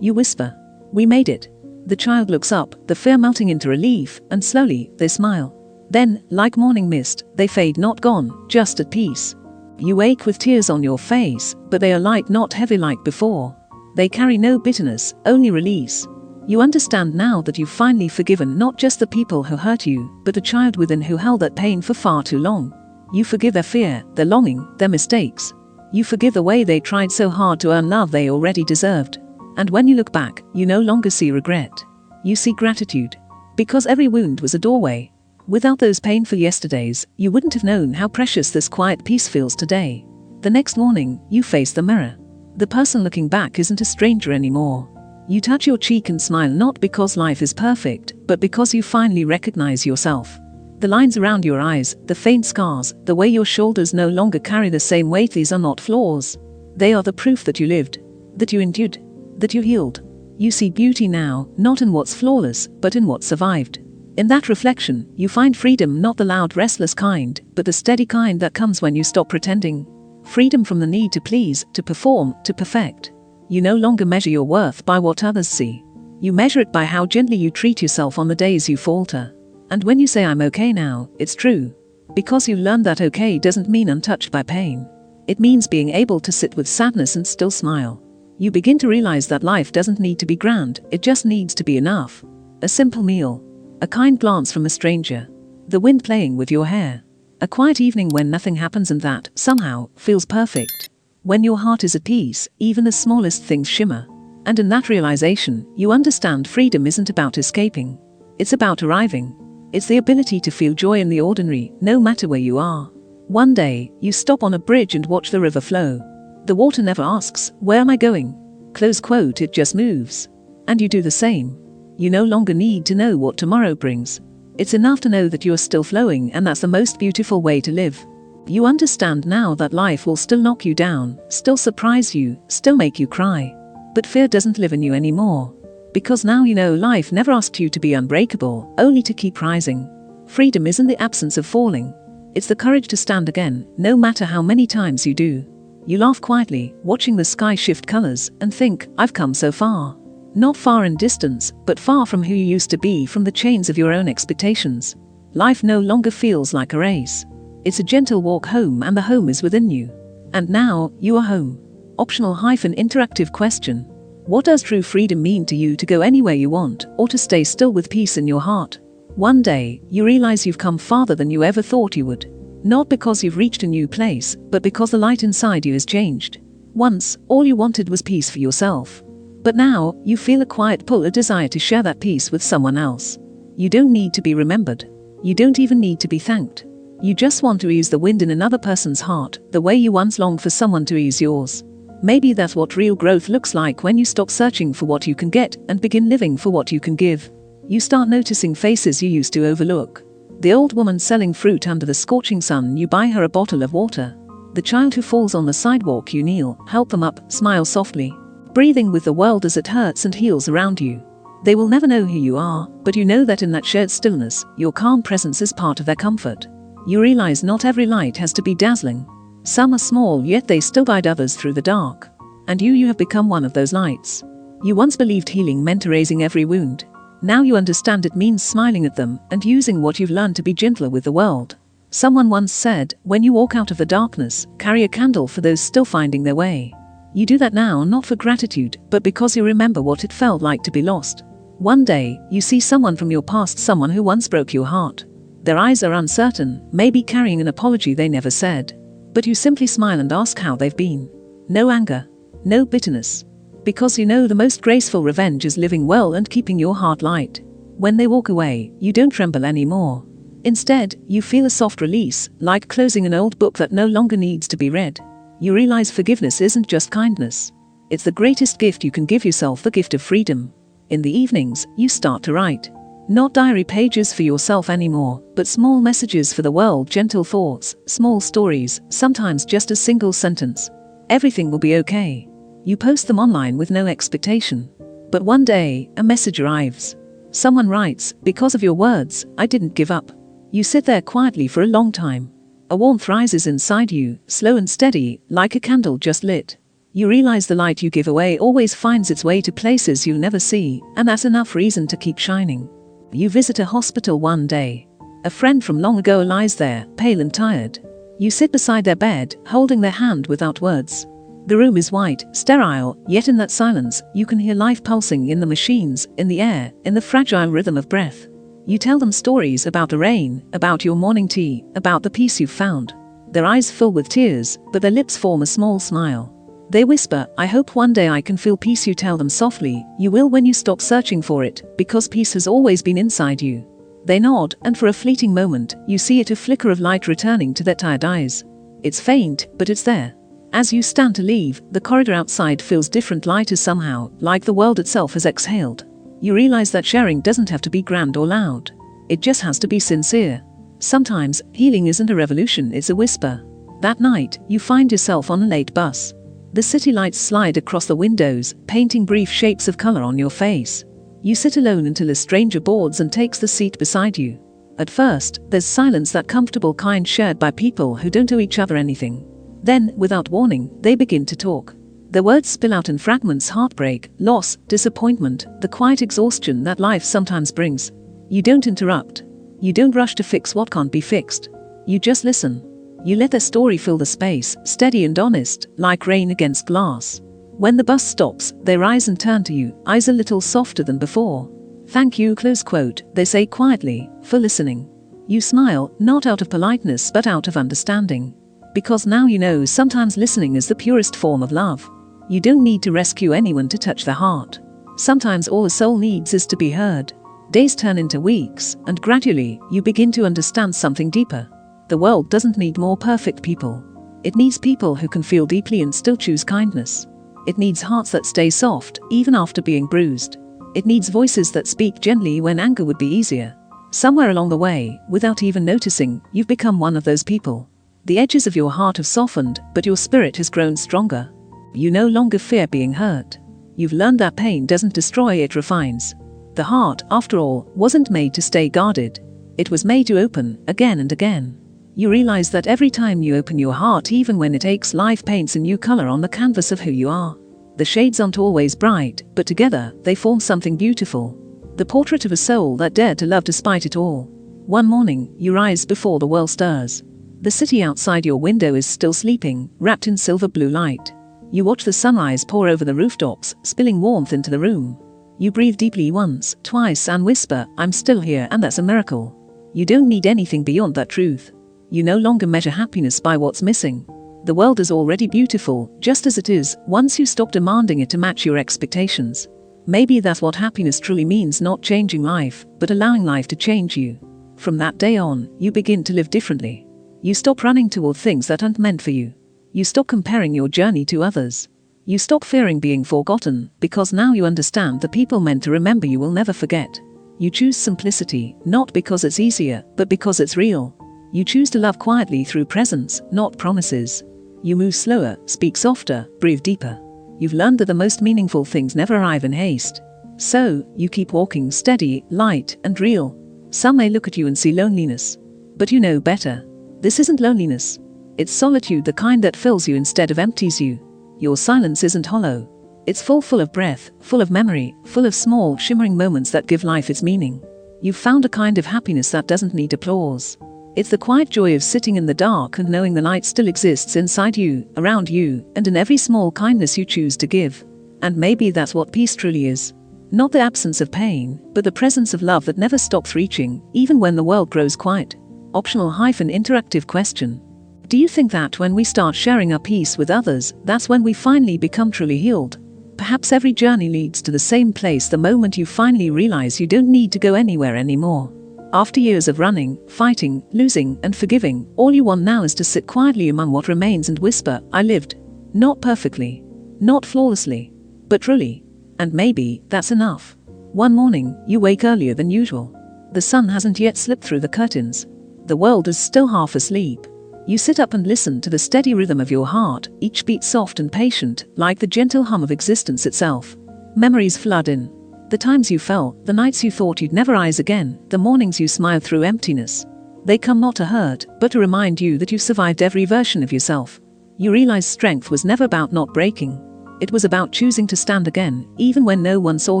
you whisper. "We made it." The child looks up, the fear melting into relief, and slowly, they smile. Then, like morning mist, they fade, not gone, just at peace. You wake with tears on your face, but they are light, not heavy like before. They carry no bitterness, only release. You understand now that you've finally forgiven not just the people who hurt you, but the child within who held that pain for far too long. You forgive their fear, their longing, their mistakes. You forgive the way they tried so hard to earn love they already deserved. And when you look back, you no longer see regret. You see gratitude. Because every wound was a doorway. Without those painful yesterdays, you wouldn't have known how precious this quiet peace feels today. The next morning, you face the mirror. The person looking back isn't a stranger anymore. You touch your cheek and smile, not because life is perfect, but because you finally recognize yourself. The lines around your eyes, the faint scars, the way your shoulders no longer carry the same weight, these are not flaws. They are the proof that you lived, that you endured, that you healed. You see beauty now, not in what's flawless, but in what survived. In that reflection, you find freedom, not the loud, restless kind, but the steady kind that comes when you stop pretending. Freedom from the need to please, to perform, to perfect. You no longer measure your worth by what others see. You measure it by how gently you treat yourself on the days you falter. And when you say "I'm okay now," it's true. Because you learned that okay doesn't mean untouched by pain. It means being able to sit with sadness and still smile. You begin to realize that life doesn't need to be grand, it just needs to be enough. A simple meal. A kind glance from a stranger. The wind playing with your hair. A quiet evening when nothing happens, and that, somehow, feels perfect. When your heart is at peace, even the smallest things shimmer. And in that realization, you understand freedom isn't about escaping. It's about arriving. It's the ability to feel joy in the ordinary, no matter where you are. One day, you stop on a bridge and watch the river flow. The water never asks, "Where am I going?" Close quote, it just moves. And you do the same. You no longer need to know what tomorrow brings. It's enough to know that you're still flowing, and that's the most beautiful way to live. You understand now that life will still knock you down, still surprise you, still make you cry. But fear doesn't live in you anymore. Because now you know life never asked you to be unbreakable, only to keep rising. Freedom isn't the absence of falling. It's the courage to stand again, no matter how many times you do. You laugh quietly, watching the sky shift colors, and think, "I've come so far." Not far in distance, but far from who you used to be, from the chains of your own expectations. Life no longer feels like a race. It's a gentle walk home, and the home is within you. And now, you are home. Optional-interactive question. What does true freedom mean to you? To go anywhere you want, or to stay still with peace in your heart? One day, you realize you've come farther than you ever thought you would. Not because you've reached a new place, but because the light inside you has changed. Once, all you wanted was peace for yourself. But now, you feel a quiet pull, a desire to share that peace with someone else. You don't need to be remembered. You don't even need to be thanked. You just want to ease the wind in another person's heart, the way you once longed for someone to ease yours. Maybe that's what real growth looks like, when you stop searching for what you can get and begin living for what you can give. You start noticing faces you used to overlook. The old woman selling fruit under the scorching sun, you buy her a bottle of water. The child who falls on the sidewalk, you kneel, help them up, smile softly. Breathing with the world as it hurts and heals around you. They will never know who you are, but you know that in that shared stillness, your calm presence is part of their comfort. You realize not every light has to be dazzling. Some are small, yet they still guide others through the dark. And you have become one of those lights. You once believed healing meant erasing every wound. Now you understand it means smiling at them and using what you've learned to be gentler with the world. Someone once said, when you walk out of the darkness, carry a candle for those still finding their way. You do that now, not for gratitude, but because you remember what it felt like to be lost. One day, you see someone from your past, someone who once broke your heart. Their eyes are uncertain, maybe carrying an apology they never said. But you simply smile and ask how they've been. No anger, no bitterness. Because you know the most graceful revenge is living well and keeping your heart light. When they walk away, you don't tremble anymore. Instead, you feel a soft release, like closing an old book that no longer needs to be read. You realize forgiveness isn't just kindness. It's the greatest gift you can give yourself, the gift of freedom. In the evenings, you start to write. Not diary pages for yourself anymore, but small messages for the world, gentle thoughts, small stories, sometimes just a single sentence. Everything will be okay. You post them online with no expectation. But one day, a message arrives. Someone writes, "Because of your words, I didn't give up." You sit there quietly for a long time. A warmth rises inside you, slow and steady, like a candle just lit. You realize the light you give away always finds its way to places you'll never see, and that's enough reason to keep shining. You visit a hospital one day. A friend from long ago lies there, pale and tired. You sit beside their bed, holding their hand without words. The room is white, sterile, yet in that silence, you can hear life pulsing in the machines, in the air, in the fragile rhythm of breath. You tell them stories about the rain, about your morning tea, about the peace you've found. Their eyes fill with tears, but their lips form a small smile. They whisper, "I hope one day I can feel peace." You tell them softly, "You will when you stop searching for it, because peace has always been inside you." They nod, and for a fleeting moment, you see a flicker of light returning to their tired eyes. It's faint, but it's there. As you stand to leave, the corridor outside feels different, lighter somehow, like the world itself has exhaled. You realize that sharing doesn't have to be grand or loud. It just has to be sincere. Sometimes, healing isn't a revolution, it's a whisper. That night, you find yourself on a late bus. The city lights slide across the windows, painting brief shapes of color on your face. You sit alone until a stranger boards and takes the seat beside you. At first, there's silence, that comfortable kind shared by people who don't owe each other anything. Then, without warning, they begin to talk. Their words spill out in fragments: heartbreak, loss, disappointment, the quiet exhaustion that life sometimes brings. You don't interrupt. You don't rush to fix what can't be fixed. You just listen. You let their story fill the space, steady and honest, like rain against glass. When the bus stops, they rise and turn to you, eyes a little softer than before. "Thank you," close quote, they say quietly, "for listening." You smile, not out of politeness but out of understanding. Because now you know sometimes listening is the purest form of love. You don't need to rescue anyone to touch their heart. Sometimes all a soul needs is to be heard. Days turn into weeks, and gradually, you begin to understand something deeper. The world doesn't need more perfect people. It needs people who can feel deeply and still choose kindness. It needs hearts that stay soft, even after being bruised. It needs voices that speak gently when anger would be easier. Somewhere along the way, without even noticing, you've become one of those people. The edges of your heart have softened, but your spirit has grown stronger. You no longer fear being hurt. You've learned that pain doesn't destroy, it refines. The heart, after all, wasn't made to stay guarded. It was made to open, again and again. You realize that every time you open your heart, even when it aches, life paints a new color on the canvas of who you are. The shades aren't always bright, but together, they form something beautiful. The portrait of a soul that dared to love despite it all. One morning, you rise before the world stirs. The city outside your window is still sleeping, wrapped in silver blue light. You watch the sunrise pour over the rooftops, spilling warmth into the room. You breathe deeply once, twice, and whisper, "I'm still here," and that's a miracle. You don't need anything beyond that truth. You no longer measure happiness by what's missing. The world is already beautiful, just as it is, once you stop demanding it to match your expectations. Maybe that's what happiness truly means, not changing life, but allowing life to change you. From that day on, you begin to live differently. You stop running toward things that aren't meant for you. You stop comparing your journey to others. You stop fearing being forgotten, because now you understand the people meant to remember you will never forget. You choose simplicity, not because it's easier, but because it's real. You choose to love quietly through presence, not promises. You move slower, speak softer, breathe deeper. You've learned that the most meaningful things never arrive in haste. So, you keep walking steady, light, and real. Some may look at you and see loneliness. But you know better. This isn't loneliness. It's solitude, the kind that fills you instead of empties you. Your silence isn't hollow. It's full of breath, full of memory, full of small, shimmering moments that give life its meaning. You've found a kind of happiness that doesn't need applause. It's the quiet joy of sitting in the dark and knowing the light still exists inside you, around you, and in every small kindness you choose to give. And maybe that's what peace truly is. Not the absence of pain, but the presence of love that never stops reaching, even when the world grows quiet. Optional-interactive question. Do you think that when we start sharing our peace with others, that's when we finally become truly healed? Perhaps every journey leads to the same place, the moment you finally realize you don't need to go anywhere anymore. After years of running, fighting, losing, and forgiving, all you want now is to sit quietly among what remains and whisper, "I lived." Not perfectly, not flawlessly, but truly. And maybe that's enough. One morning, you wake earlier than usual. The sun hasn't yet slipped through the curtains. The world is still half asleep. You sit up and listen to the steady rhythm of your heart, each beat soft and patient, like the gentle hum of existence itself. Memories flood in. The times you fell, the nights you thought you'd never rise again, the mornings you smiled through emptiness. They come not to hurt, but to remind you that you've survived every version of yourself. You realize strength was never about not breaking. It was about choosing to stand again, even when no one saw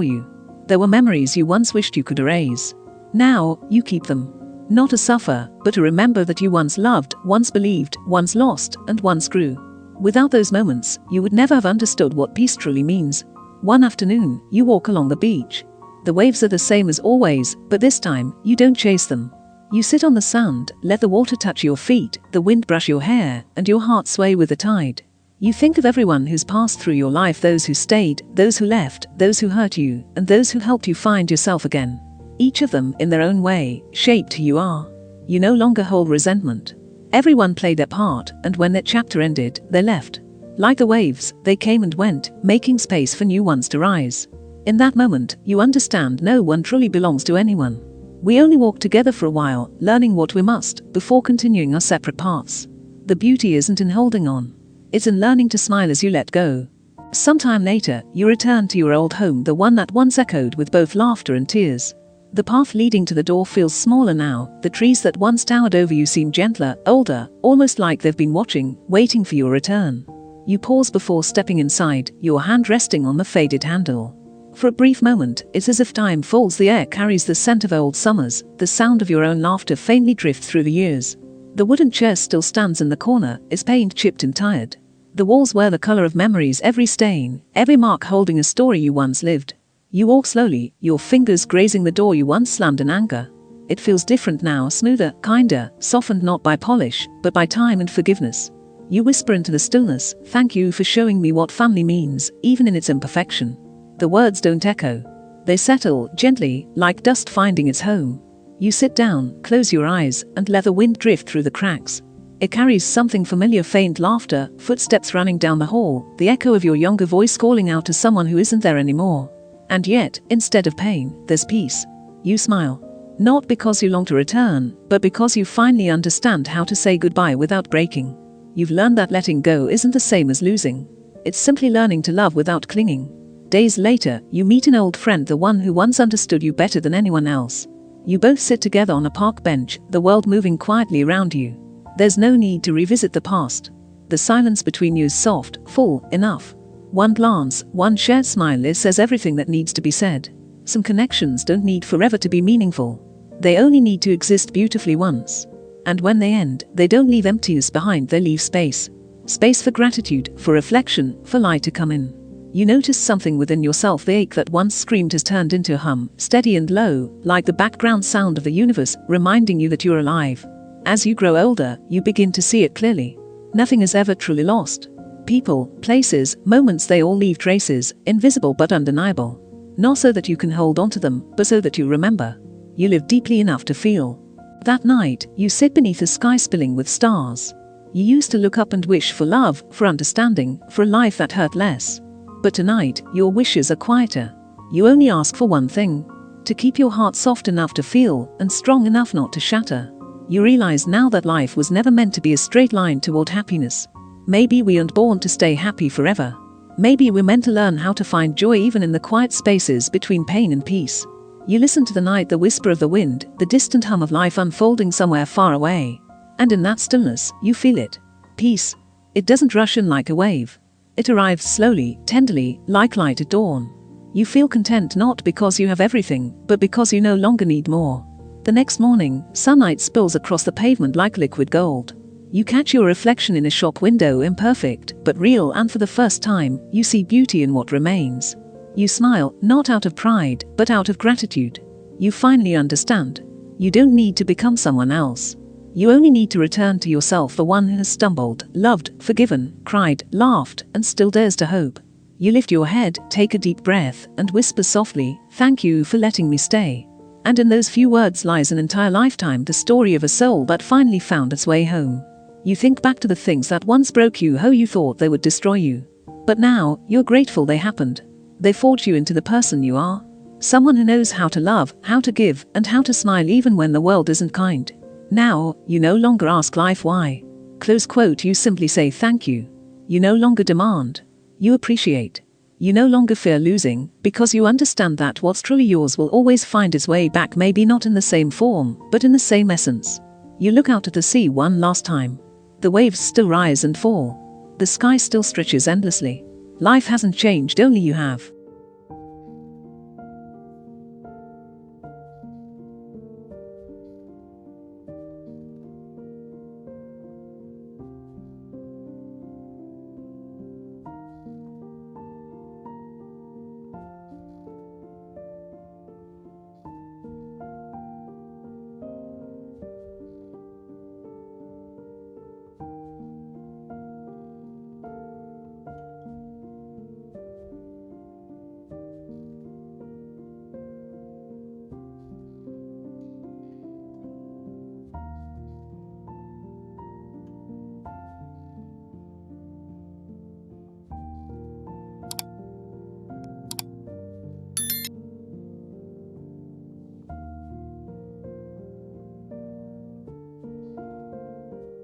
you. There were memories you once wished you could erase. Now, you keep them. Not to suffer, but to remember that you once loved, once believed, once lost, and once grew. Without those moments, you would never have understood what peace truly means. One afternoon, you walk along the beach. The waves are the same as always, but this time, you don't chase them. You sit on the sand, let the water touch your feet, the wind brush your hair, and your heart sway with the tide. You think of everyone who's passed through your life, those who stayed, those who left, those who hurt you, and those who helped you find yourself again. each of them, in their own way, shaped who you are. You no longer hold resentment. Everyone played their part, and when that chapter ended, they left. Like the waves, they came and went, making space for new ones to rise. In that moment, you understand no one truly belongs to anyone. We only walk together for a while, learning what we must, before continuing our separate paths. The beauty isn't in holding on. It's in learning to smile as you let go. Sometime later, you return to your old home, the one that once echoed with both laughter and tears. The path leading to the door feels smaller now, the trees that once towered over you seem gentler, older, almost like they've been watching, waiting for your return. You pause before stepping inside, your hand resting on the faded handle. For a brief moment, it's as if time falls, the air carries the scent of old summers, the sound of your own laughter faintly drifts through the years. The wooden chair still stands in the corner, its paint chipped and tired. The walls wear the color of memories, every stain, every mark holding a story you once lived. You walk slowly, your fingers grazing the door you once slammed in anger. It feels different now, smoother, kinder, softened not by polish, but by time and forgiveness. You whisper into the stillness, "Thank you for showing me what family means, even in its imperfection." The words don't echo. They settle, gently, like dust finding its home. You sit down, close your eyes, and let the wind drift through the cracks. It carries something familiar, faint laughter, footsteps running down the hall, the echo of your younger voice calling out to someone who isn't there anymore. And yet, instead of pain, there's peace. You smile. Not because you long to return, but because you finally understand how to say goodbye without breaking. You've learned that letting go isn't the same as losing. It's simply learning to love without clinging. Days later, you meet an old friend, the one who once understood you better than anyone else. You both sit together on a park bench, the world moving quietly around you. There's no need to revisit the past. The silence between you is soft, full, enough. One glance, one shared smile, it says everything that needs to be said. Some connections don't need forever to be meaningful. They only need to exist beautifully once. And when they end, they don't leave emptiness behind, they leave space. Space for gratitude, for reflection, for light to come in. You notice something within yourself, the ache that once screamed has turned into a hum, steady and low, like the background sound of the universe, reminding you that you're alive. As you grow older, you begin to see it clearly. Nothing is ever truly lost. People, places, moments, they all leave traces, invisible but undeniable. Not so that you can hold on to them, but so that you remember. You live deeply enough to feel. That night, you sit beneath a sky spilling with stars. You used to look up and wish for love, for understanding, for a life that hurt less. But tonight, your wishes are quieter. You only ask for one thing: to keep your heart soft enough to feel, and strong enough not to shatter. You realize now that life was never meant to be a straight line toward happiness. Maybe we aren't born to stay happy forever. Maybe we're meant to learn how to find joy even in the quiet spaces between pain and peace. You listen to the night, the whisper of the wind, the distant hum of life unfolding somewhere far away. And in that stillness, you feel it. Peace. It doesn't rush in like a wave. It arrives slowly, tenderly, like light at dawn. You feel content not because you have everything, but because you no longer need more. The next morning, sunlight spills across the pavement like liquid gold. You catch your reflection in a shop window, imperfect, but real, and for the first time, you see beauty in what remains. You smile, not out of pride, but out of gratitude. You finally understand. You don't need to become someone else. You only need to return to yourself, the one who has stumbled, loved, forgiven, cried, laughed, and still dares to hope. You lift your head, take a deep breath, and whisper softly, "Thank you for letting me stay." And in those few words lies an entire lifetime, the story of a soul that finally found its way home. You think back to the things that once broke you, how you thought they would destroy you. But now, you're grateful they happened. They forged you into the person you are. Someone who knows how to love, how to give, and how to smile even when the world isn't kind. Now, you no longer ask life why. Close quote, you simply say thank you. You no longer demand. You appreciate. You no longer fear losing, because you understand that what's truly yours will always find its way back, maybe not in the same form, but in the same essence. You look out at the sea one last time. The waves still rise and fall. The sky still stretches endlessly. Life hasn't changed, only you have.